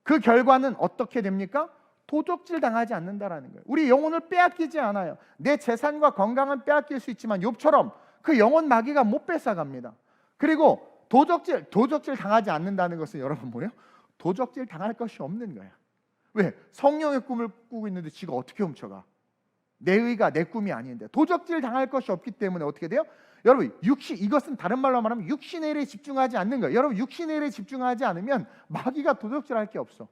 그 결과는 어떻게 됩니까? 도적질 당하지 않는다라는 거예요. 우리 영혼을 빼앗기지 않아요. 내 재산과 건강은 빼앗길 수 있지만 욥처럼 그 영혼 마귀가 못 뺏어갑니다. 그리고 도적질 당하지 않는다는 것은 여러분 뭐예요? 도적질 당할 것이 없는 거야. 왜? 성령의 꿈을 꾸고 있는데 지가 어떻게 훔쳐가? 내 의가 내 꿈이 아닌데. 도적질 당할 것이 없기 때문에 어떻게 돼요? 여러분, 이것은 다른 말로 말하면 육신의 일에 집중하지 않는 거예요. 여러분, 육신의 일에 집중하지 않으면 마귀가 도적질할 게 없어.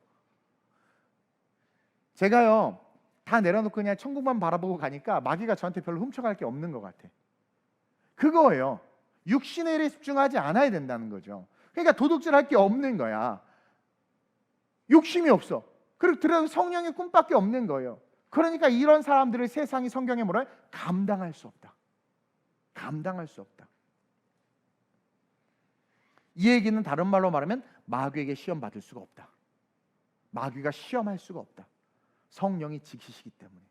제가요 다 내려놓고 그냥 천국만 바라보고 가니까 마귀가 저한테 별로 훔쳐갈 게 없는 것 같아. 그거예요. 육신의 일에 집중하지 않아야 된다는 거죠. 그러니까 도둑질할 게 없는 거야. 욕심이 없어. 그리고 들어서 성령의 꿈밖에 없는 거예요. 그러니까 이런 사람들을 세상이 성경에 뭐라 해요? 감당할 수 없다. 감당할 수 없다. 이 얘기는 다른 말로 말하면 마귀에게 시험 받을 수가 없다. 마귀가 시험할 수가 없다. 성령이 지키시기 때문에.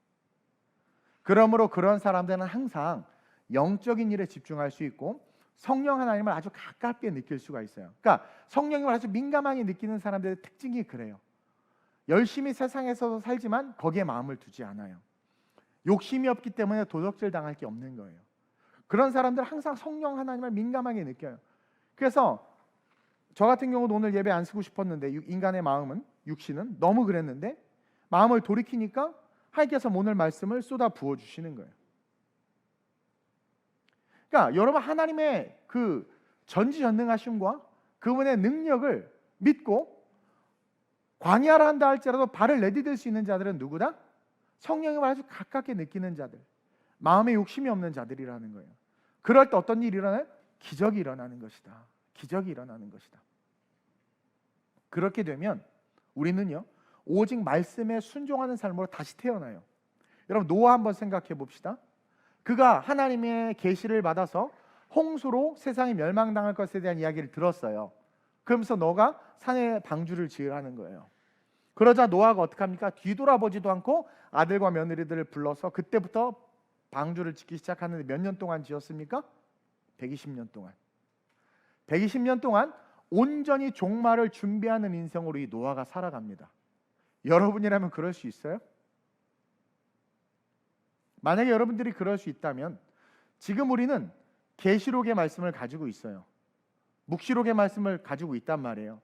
그러므로 그런 사람들은 항상 영적인 일에 집중할 수 있고 성령 하나님을 아주 가깝게 느낄 수가 있어요. 그러니까 성령님을 아주 민감하게 느끼는 사람들의 특징이 그래요. 열심히 세상에서 살지만 거기에 마음을 두지 않아요. 욕심이 없기 때문에 도적질 당할 게 없는 거예요. 그런 사람들은 항상 성령 하나님을 민감하게 느껴요. 그래서 저 같은 경우도 오늘 예배 안 쓰고 싶었는데 인간의 마음은 육신은 너무 그랬는데 마음을 돌이키니까 하나님께서 오늘 말씀을 쏟아 부어 주시는 거예요. 그러니까 여러분, 하나님의 그 전지전능하심과 그분의 능력을 믿고 광야를 한다 할지라도 발을 내디딜 수 있는 자들은 누구다? 성령의 아주 가깝게 느끼는 자들, 마음에 욕심이 없는 자들이라는 거예요. 그럴 때 어떤 일이 일어나요? 기적이 일어나는 것이다. 기적이 일어나는 것이다. 그렇게 되면 우리는요, 오직 말씀에 순종하는 삶으로 다시 태어나요. 여러분, 노아 한번 생각해 봅시다. 그가 하나님의 계시를 받아서 홍수로 세상이 멸망당할 것에 대한 이야기를 들었어요. 그러면서 너가 산에 방주를 지으라는 거예요. 그러자 노아가 어떻게 합니까? 뒤돌아보지도 않고 아들과 며느리들을 불러서 그때부터 방주를 짓기 시작하는데 몇 년 동안 지었습니까? 120년 동안. 120년 동안 온전히 종말을 준비하는 인생으로 이 노아가 살아갑니다. 여러분이라면 그럴 수 있어요? 만약에 여러분들이 그럴 수 있다면 지금 우리는 계시록의 말씀을 가지고 있어요. 묵시록의 말씀을 가지고 있단 말이에요.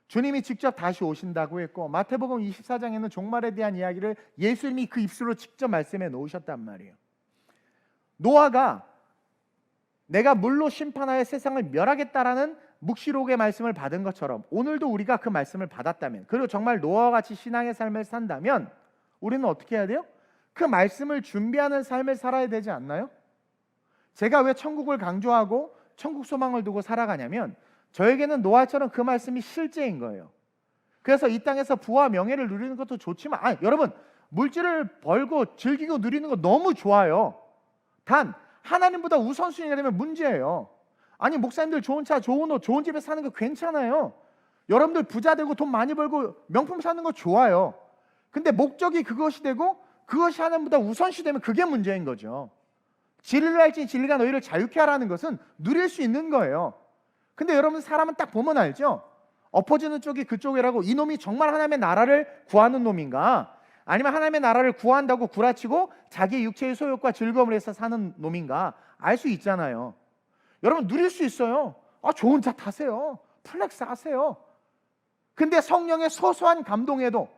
주님이 직접 다시 오신다고 했고 마태복음 24장에는 종말에 대한 이야기를 예수님이 그 입술로 직접 말씀해 놓으셨단 말이에요. 노아가 내가 물로 심판하여 세상을 멸하겠다라는 묵시록의 말씀을 받은 것처럼 오늘도 우리가 그 말씀을 받았다면, 그리고 정말 노아와 같이 신앙의 삶을 산다면 우리는 어떻게 해야 돼요? 그 말씀을 준비하는 삶을 살아야 되지 않나요? 제가 왜 천국을 강조하고 천국 소망을 두고 살아가냐면 저에게는 노아처럼 그 말씀이 실제인 거예요. 그래서 이 땅에서 부와 명예를 누리는 것도 좋지만 여러분, 물질을 벌고 즐기고 누리는 거 너무 좋아요. 단 하나님보다 우선순위가 되면 문제예요. 아니, 목사님들 좋은 차, 좋은 옷, 좋은 집에 사는 거 괜찮아요. 여러분들 부자 되고 돈 많이 벌고 명품 사는 거 좋아요. 근데 목적이 그것이 되고 그것이 하나님보다 우선시 되면 그게 문제인 거죠. 진리를 알지 진리가 너희를 자유케 하라는 것은 누릴 수 있는 거예요. 근데 여러분, 사람은 딱 보면 알죠? 엎어지는 쪽이 그쪽이라고. 이놈이 정말 하나님의 나라를 구하는 놈인가? 아니면 하나님의 나라를 구한다고 구라치고 자기 육체의 소욕과 즐거움을 해서 사는 놈인가? 알 수 있잖아요. 여러분, 누릴 수 있어요. 좋은 차 타세요. 플렉스 하세요. 근데 성령의 소소한 감동에도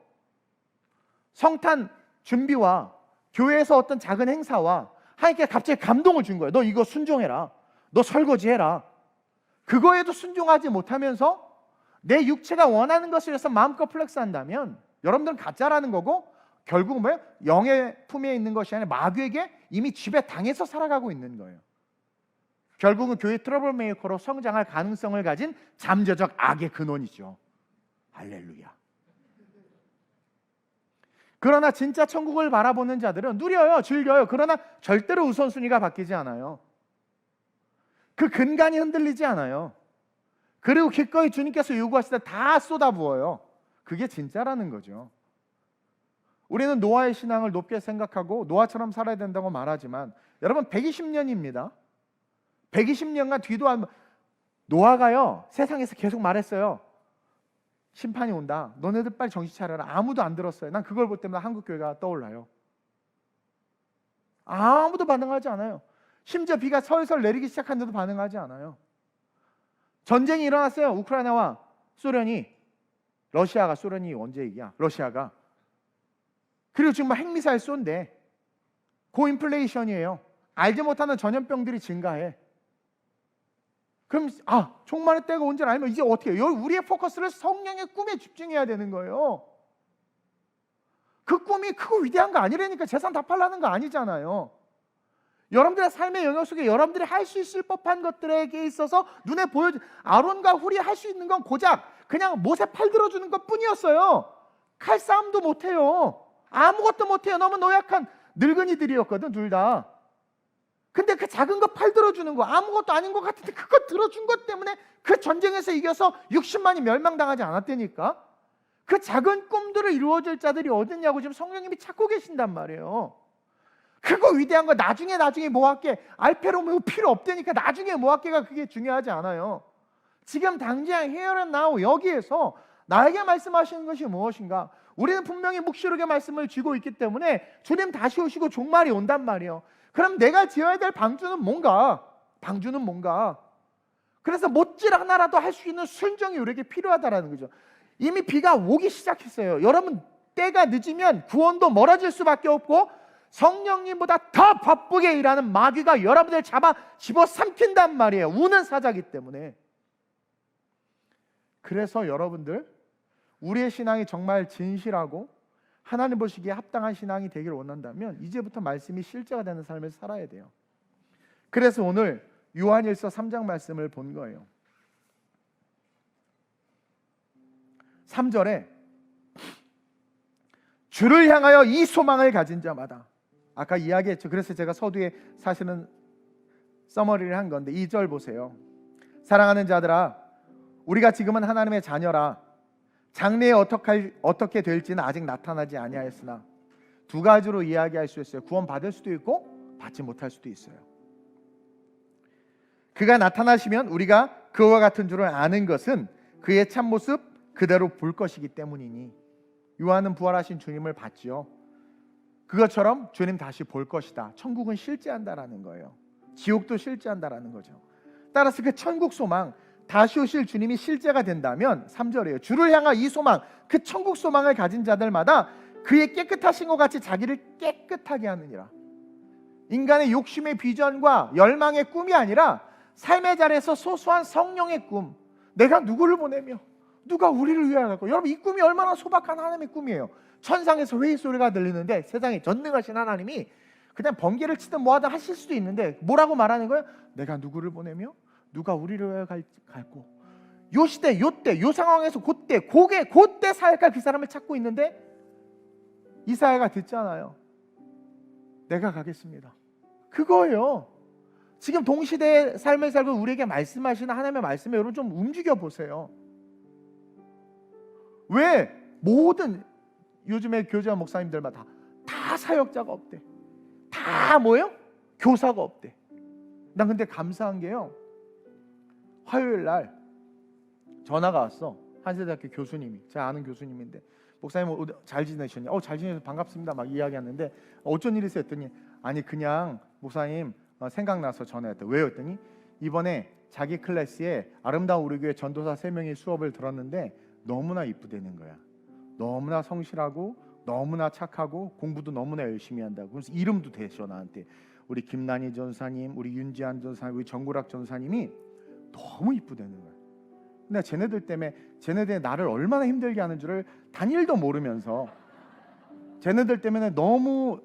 성탄 준비와 교회에서 어떤 작은 행사와 하나님께 갑자기 감동을 준 거예요. 너 이거 순종해라. 너 설거지해라. 그거에도 순종하지 못하면서 내 육체가 원하는 것을 위해서 마음껏 플렉스한다면 여러분들은 가짜라는 거고, 결국은 뭐예요? 영의 품에 있는 것이 아니라 마귀에게 이미 지배당해서 살아가고 있는 거예요. 결국은 교회 트러블 메이커로 성장할 가능성을 가진 잠재적 악의 근원이죠. 할렐루야. 그러나 진짜 천국을 바라보는 자들은 누려요, 즐겨요. 그러나 절대로 우선순위가 바뀌지 않아요. 그 근간이 흔들리지 않아요. 그리고 기꺼이 주님께서 요구하실 때 다 쏟아부어요. 그게 진짜라는 거죠. 우리는 노아의 신앙을 높게 생각하고 노아처럼 살아야 된다고 말하지만 여러분, 120년입니다. 120년간 뒤도 안, 노아가요 세상에서 계속 말했어요. 심판이 온다. 너네들 빨리 정신 차려라. 아무도 안 들었어요. 난 그걸 볼 때마다 한국교회가 떠올라요. 아무도 반응하지 않아요. 심지어 비가 설설 내리기 시작하는데도 반응하지 않아요. 전쟁이 일어났어요. 우크라이나와 소련이. 러시아가, 소련이 언제 얘기야? 러시아가. 그리고 지금 막 핵미사일 쏜대. 고인플레이션이에요. 알지 못하는 전염병들이 증가해. 그럼 종말의 때가 온 줄 알면 이제 어떻게 해요? 우리의 포커스를 성령의 꿈에 집중해야 되는 거예요. 그 꿈이 크고 위대한 거 아니라니까. 재산 다 팔라는 거 아니잖아요. 여러분들의 삶의 영역 속에 여러분들이 할 수 있을 법한 것들에게 있어서 눈에 보여준 아론과 훌이 할 수 있는 건 고작 그냥 못에 팔 들어주는 것 뿐이었어요. 칼싸움도 못해요. 아무것도 못해요. 너무 노약한 늙은이들이었거든, 둘 다. 근데 그 작은 거 팔 들어주는 거, 아무것도 아닌 것 같은데 그거 들어준 것 때문에 그 전쟁에서 이겨서 60만이 멸망당하지 않았다니까. 그 작은 꿈들을 이루어질 자들이 어딨냐고 지금 성령님이 찾고 계신단 말이에요. 그거 위대한 거 나중에 모할게. 알페로메오 필요 없다니까. 나중에 모할게가 그게 중요하지 않아요. 지금 당장 here and now 여기에서 나에게 말씀하시는 것이 무엇인가? 우리는 분명히 묵시록의 말씀을 쥐고 있기 때문에 주님 다시 오시고 종말이 온단 말이에요. 그럼 내가 지어야 될 방주는 뭔가? 방주는 뭔가? 그래서 못질 하나라도 할 수 있는 순종이 우리에게 필요하다라는 거죠. 이미 비가 오기 시작했어요. 여러분, 때가 늦으면 구원도 멀어질 수밖에 없고 성령님보다 더 바쁘게 일하는 마귀가 여러분들 집어삼킨단 말이에요. 우는 사자기 때문에. 그래서 여러분들, 우리의 신앙이 정말 진실하고 하나님 보시기에 합당한 신앙이 되기를 원한다면 이제부터 말씀이 실제가 되는 삶을 살아야 돼요. 그래서 오늘 요한일서 3장 말씀을 본 거예요. 3절에 주를 향하여 이 소망을 가진 자마다, 아까 이야기했죠. 그래서 제가 서두에 사실은 서머리를 한 건데 2절 보세요. 사랑하는 자들아, 우리가 지금은 하나님의 자녀라. 장래에 어떻게 될지는 아직 나타나지 아니하였으나 두 가지로 이야기할 수 있어요. 구원 받을 수도 있고 받지 못할 수도 있어요. 그가 나타나시면 우리가 그와 같은 줄을 아는 것은 그의 참모습 그대로 볼 것이기 때문이니. 요한은 부활하신 주님을 봤죠. 그것처럼 주님 다시 볼 것이다. 천국은 실제한다라는 거예요. 지옥도 실제한다라는 거죠. 따라서 그 천국 소망, 다시 오실 주님이 실제가 된다면 3절이에요. 주를 향한 이 소망, 그 천국 소망을 가진 자들마다 그의 깨끗하신 것 같이 자기를 깨끗하게 하느니라. 인간의 욕심의 비전과 열망의 꿈이 아니라 삶의 자리에서 소소한 성령의 꿈, 내가 누구를 보내며 누가 우리를 위하여 갈까. 여러분, 이 꿈이 얼마나 소박한 하나님의 꿈이에요. 천상에서 회의 소리가 들리는데 세상에 전능하신 하나님이 그냥 번개를 치든 뭐하든 하실 수도 있는데 뭐라고 말하는 거예요? 내가 누구를 보내며 누가 우리를 위하여 갈고. 요 시대, 요때, 요 상황에서 그때 사역할 그 사람을 찾고 있는데 이사야가 듣잖아요. 내가 가겠습니다. 그거예요. 지금 동시대의 삶을 살고 우리에게 말씀하시는 하나님의 말씀에 여러분 좀 움직여 보세요. 왜 모든 요즘에 교제와 목사님들마다 다 사역자가 없대. 다 뭐예요? 교사가 없대. 난 근데 감사한 게요, 화요일 날 전화가 왔어. 한세대학교 교수님이, 제가 아는 교수님인데, 목사님 잘 지내셨냐? 잘 지내서 반갑습니다 막 이야기하는데 어쩐 일이 있어요 했더니, 아니 그냥 목사님 생각나서 전화했대. 왜요 했더니, 이번에 자기 클래스에 아름다운 우리 교회 전도사 3명이 수업을 들었는데 너무나 이쁘다는 거야. 너무나 성실하고 너무나 착하고 공부도 너무나 열심히 한다고. 그래서 이름도 대셔 나한테. 우리 김난희 전사님, 우리 윤지한 전사님, 우리 정구락 전사님이 너무 이쁘다는 거야. 근데 쟤네들 때문에 쟤네들이 나를 얼마나 힘들게 하는 줄을 단일도 모르면서, 쟤네들 때문에 너무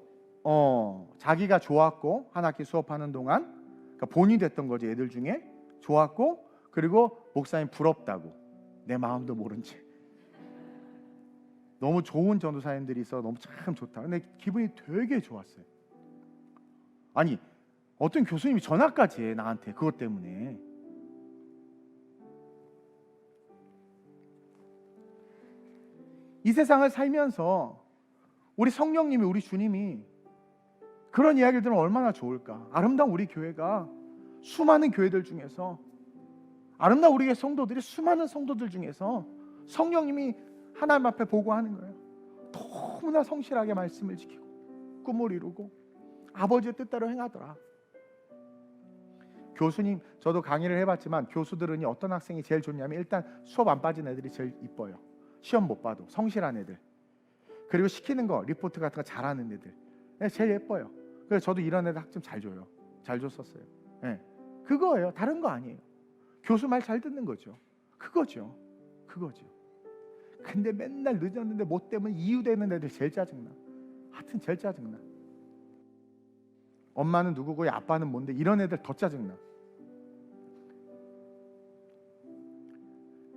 자기가 좋았고 한 학기 수업하는 동안, 그러니까 본이 됐던 거지. 애들 중에 좋았고, 그리고 목사님 부럽다고, 내 마음도 모른 채 너무 좋은 전도사님들이 있어 너무 참 좋다. 근데 기분이 되게 좋았어요. 아니 어떤 교수님이 전화까지 해 나한테 그것 때문에. 이 세상을 살면서 우리 성령님이, 우리 주님이 그런 이야기를 들으면 얼마나 좋을까. 아름다운 우리 교회가 수많은 교회들 중에서, 아름다운 우리의 성도들이 수많은 성도들 중에서 성령님이 하나님 앞에 보고하는 거예요. 너무나 성실하게 말씀을 지키고 꿈을 이루고 아버지의 뜻대로 행하더라. 교수님, 저도 강의를 해봤지만 교수들은 어떤 학생이 제일 좋냐면, 일단 수업 안 빠진 애들이 제일 이뻐요. 시험 못 봐도 성실한 애들, 그리고 시키는 거 리포트 같은 거 잘하는 애들, 제일 예뻐요. 그래서 저도 이런 애들 학점 잘 줘요. 잘 줬었어요. 그거예요. 다른 거 아니에요. 교수 말 잘 듣는 거죠. 그거죠. 근데 맨날 늦었는데 뭐 때문에 이유되는 애들 제일 짜증나. 하여튼 제일 짜증나. 엄마는 누구고 아빠는 뭔데, 이런 애들 더 짜증나.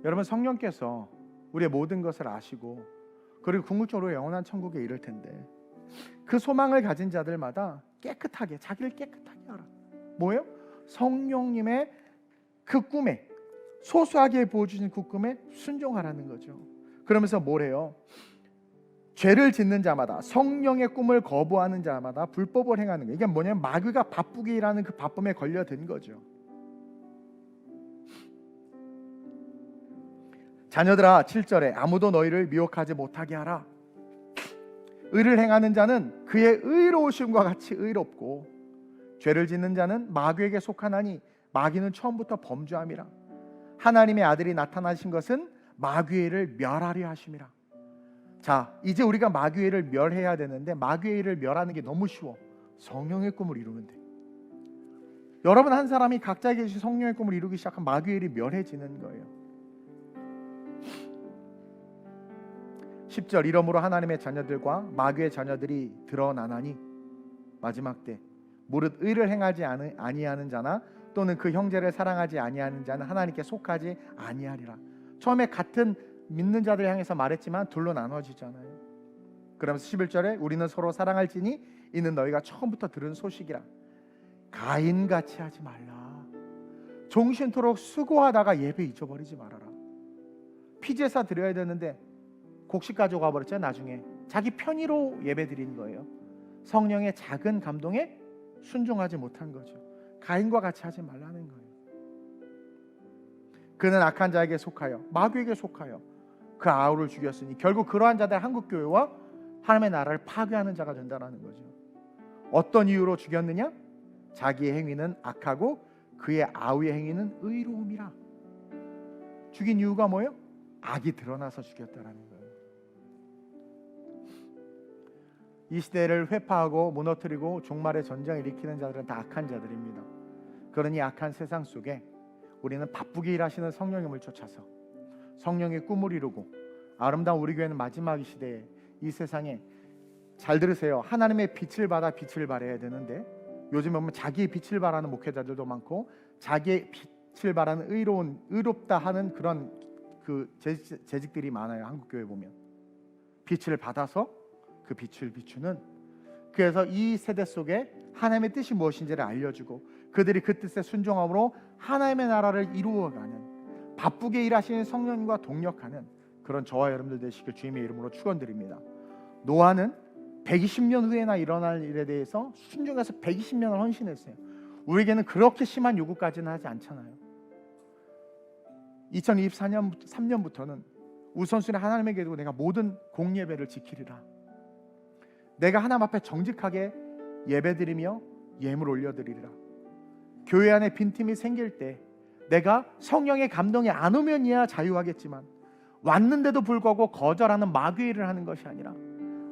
여러분, 성령께서 우리의 모든 것을 아시고 그리고 궁극적으로 영원한 천국에 이를 텐데, 그 소망을 가진 자들마다 깨끗하게, 자기를 깨끗하게 하라. 뭐예요? 성령님의 그 꿈에, 소소하게 보여주신 그 꿈에 순종하라는 거죠. 그러면서 뭐래요? 죄를 짓는 자마다, 성령의 꿈을 거부하는 자마다 불법을 행하는 거예요. 이게 뭐냐면 마귀가 바쁘게 일하는 그 바쁨에 걸려든 거죠. 자녀들아, 7절에 아무도 너희를 미혹하지 못하게 하라. 의를 행하는 자는 그의 의로우심과 같이 의롭고, 죄를 짓는 자는 마귀에게 속하나니 마귀는 처음부터 범죄함이라. 하나님의 아들이 나타나신 것은 마귀를 멸하려 하심이라. 자, 이제 우리가 마귀를 멸해야 되는데 마귀를 멸하는 게 너무 쉬워. 성령의 꿈을 이루면 돼. 여러분 한 사람이 각자에게 주신 성령의 꿈을 이루기 시작하면 마귀의 멸해지는 거예요. 10절 이러므로 하나님의 자녀들과 마귀의 자녀들이 드러나나니 마지막 때 무릇 의를 행하지 아니하는 자나 또는 그 형제를 사랑하지 아니하는 자는 하나님께 속하지 아니하리라. 처음에 같은 믿는 자들 향해서 말했지만 둘로 나눠지잖아요. 그러면서 11절에 우리는 서로 사랑할지니 이는 너희가 처음부터 들은 소식이라. 가인같이 하지 말라. 종신토록 수고하다가 예배 잊어버리지 말아라. 피제사 드려야 되는데 곡식 가져가 버렸죠. 나중에 자기 편의로 예배 드린 거예요. 성령의 작은 감동에 순종하지 못한 거죠. 가인과 같이 하지 말라는 거예요. 그는 악한 자에게 속하여 마귀에게 속하여 그 아우를 죽였으니 결국 그러한 자들 한국교회와 하나님의 나라를 파괴하는 자가 된다는 거죠. 어떤 이유로 죽였느냐? 자기의 행위는 악하고 그의 아우의 행위는 의로움이라. 죽인 이유가 뭐예요? 악이 드러나서 죽였다라는 거예요. 이 시대를 회파하고 무너뜨리고 종말의 전쟁을 일으키는 자들은 다 악한 자들입니다. 그러니 악한 세상 속에 우리는 바쁘게 일하시는 성령님을 쫓아서 성령의 꿈을 이루고 아름다운 우리 교회는 마지막 이 시대에 이 세상에 잘 들으세요. 하나님의 빛을 받아 빛을 발해야 되는데 요즘에 보면 자기의 빛을 발하는 목회자들도 많고 자기의 빛을 발하는 의롭다 하는 그런 그 재직들이 많아요. 한국교회 보면 빛을 받아서 그 빛을 비추는, 그래서 이 세대 속에 하나님의 뜻이 무엇인지를 알려주고 그들이 그 뜻에 순종함으로 하나님의 나라를 이루어가는 바쁘게 일하시는 성령님과 동력하는 그런 저와 여러분들 되시길 주님의 이름으로 축원드립니다. 노아는 120년 후에나 일어날 일에 대해서 순종해서 120년을 헌신했어요. 우리에게는 그렇게 심한 요구까지는 하지 않잖아요. 2024년 3년부터는 우선순위 하나님에게 두고 내가 모든 공예배를 지키리라. 내가 하나님 앞에 정직하게 예배드리며 예물 올려드리리라. 교회 안에 빈틈이 생길 때 내가 성령의 감동이 안 오면이야 자유하겠지만 왔는데도 불구하고 거절하는 마귀의 일을 하는 것이 아니라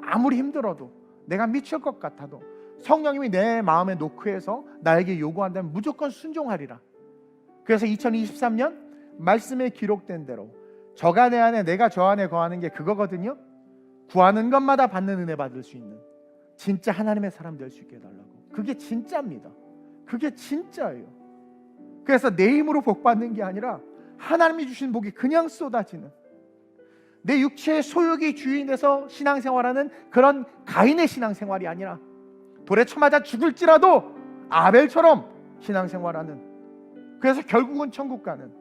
아무리 힘들어도 내가 미칠 것 같아도 성령님이 내 마음에 노크해서 나에게 요구한다면 무조건 순종하리라. 그래서 2023년 말씀에 기록된 대로 저가 내 안에 내가 저 안에 거하는 게 그거거든요. 구하는 것마다 받는 은혜 받을 수 있는 진짜 하나님의 사람 될 수 있게 해달라고. 그게 진짜입니다. 그게 진짜예요. 그래서 내 힘으로 복 받는 게 아니라 하나님이 주신 복이 그냥 쏟아지는, 내 육체의 소욕이 주인돼서 신앙생활하는 그런 가인의 신앙생활이 아니라 돌에 쳐맞아 죽을지라도 아벨처럼 신앙생활하는, 그래서 결국은 천국 가는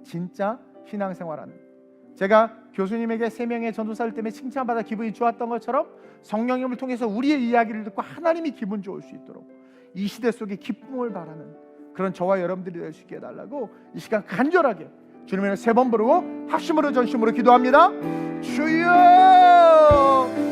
진짜 신앙생활하는. 제가 교수님에게 3명의 전도사들 때문에 칭찬받아 기분이 좋았던 것처럼 성령님을 통해서 우리의 이야기를 듣고 하나님이 기분 좋을 수 있도록 이 시대 속에 기쁨을 바라는 그런 저와 여러분들이 될 수 있게 해달라고 이 시간 간절하게 주님을 3번 부르고 합심으로 전심으로 기도합니다. 주여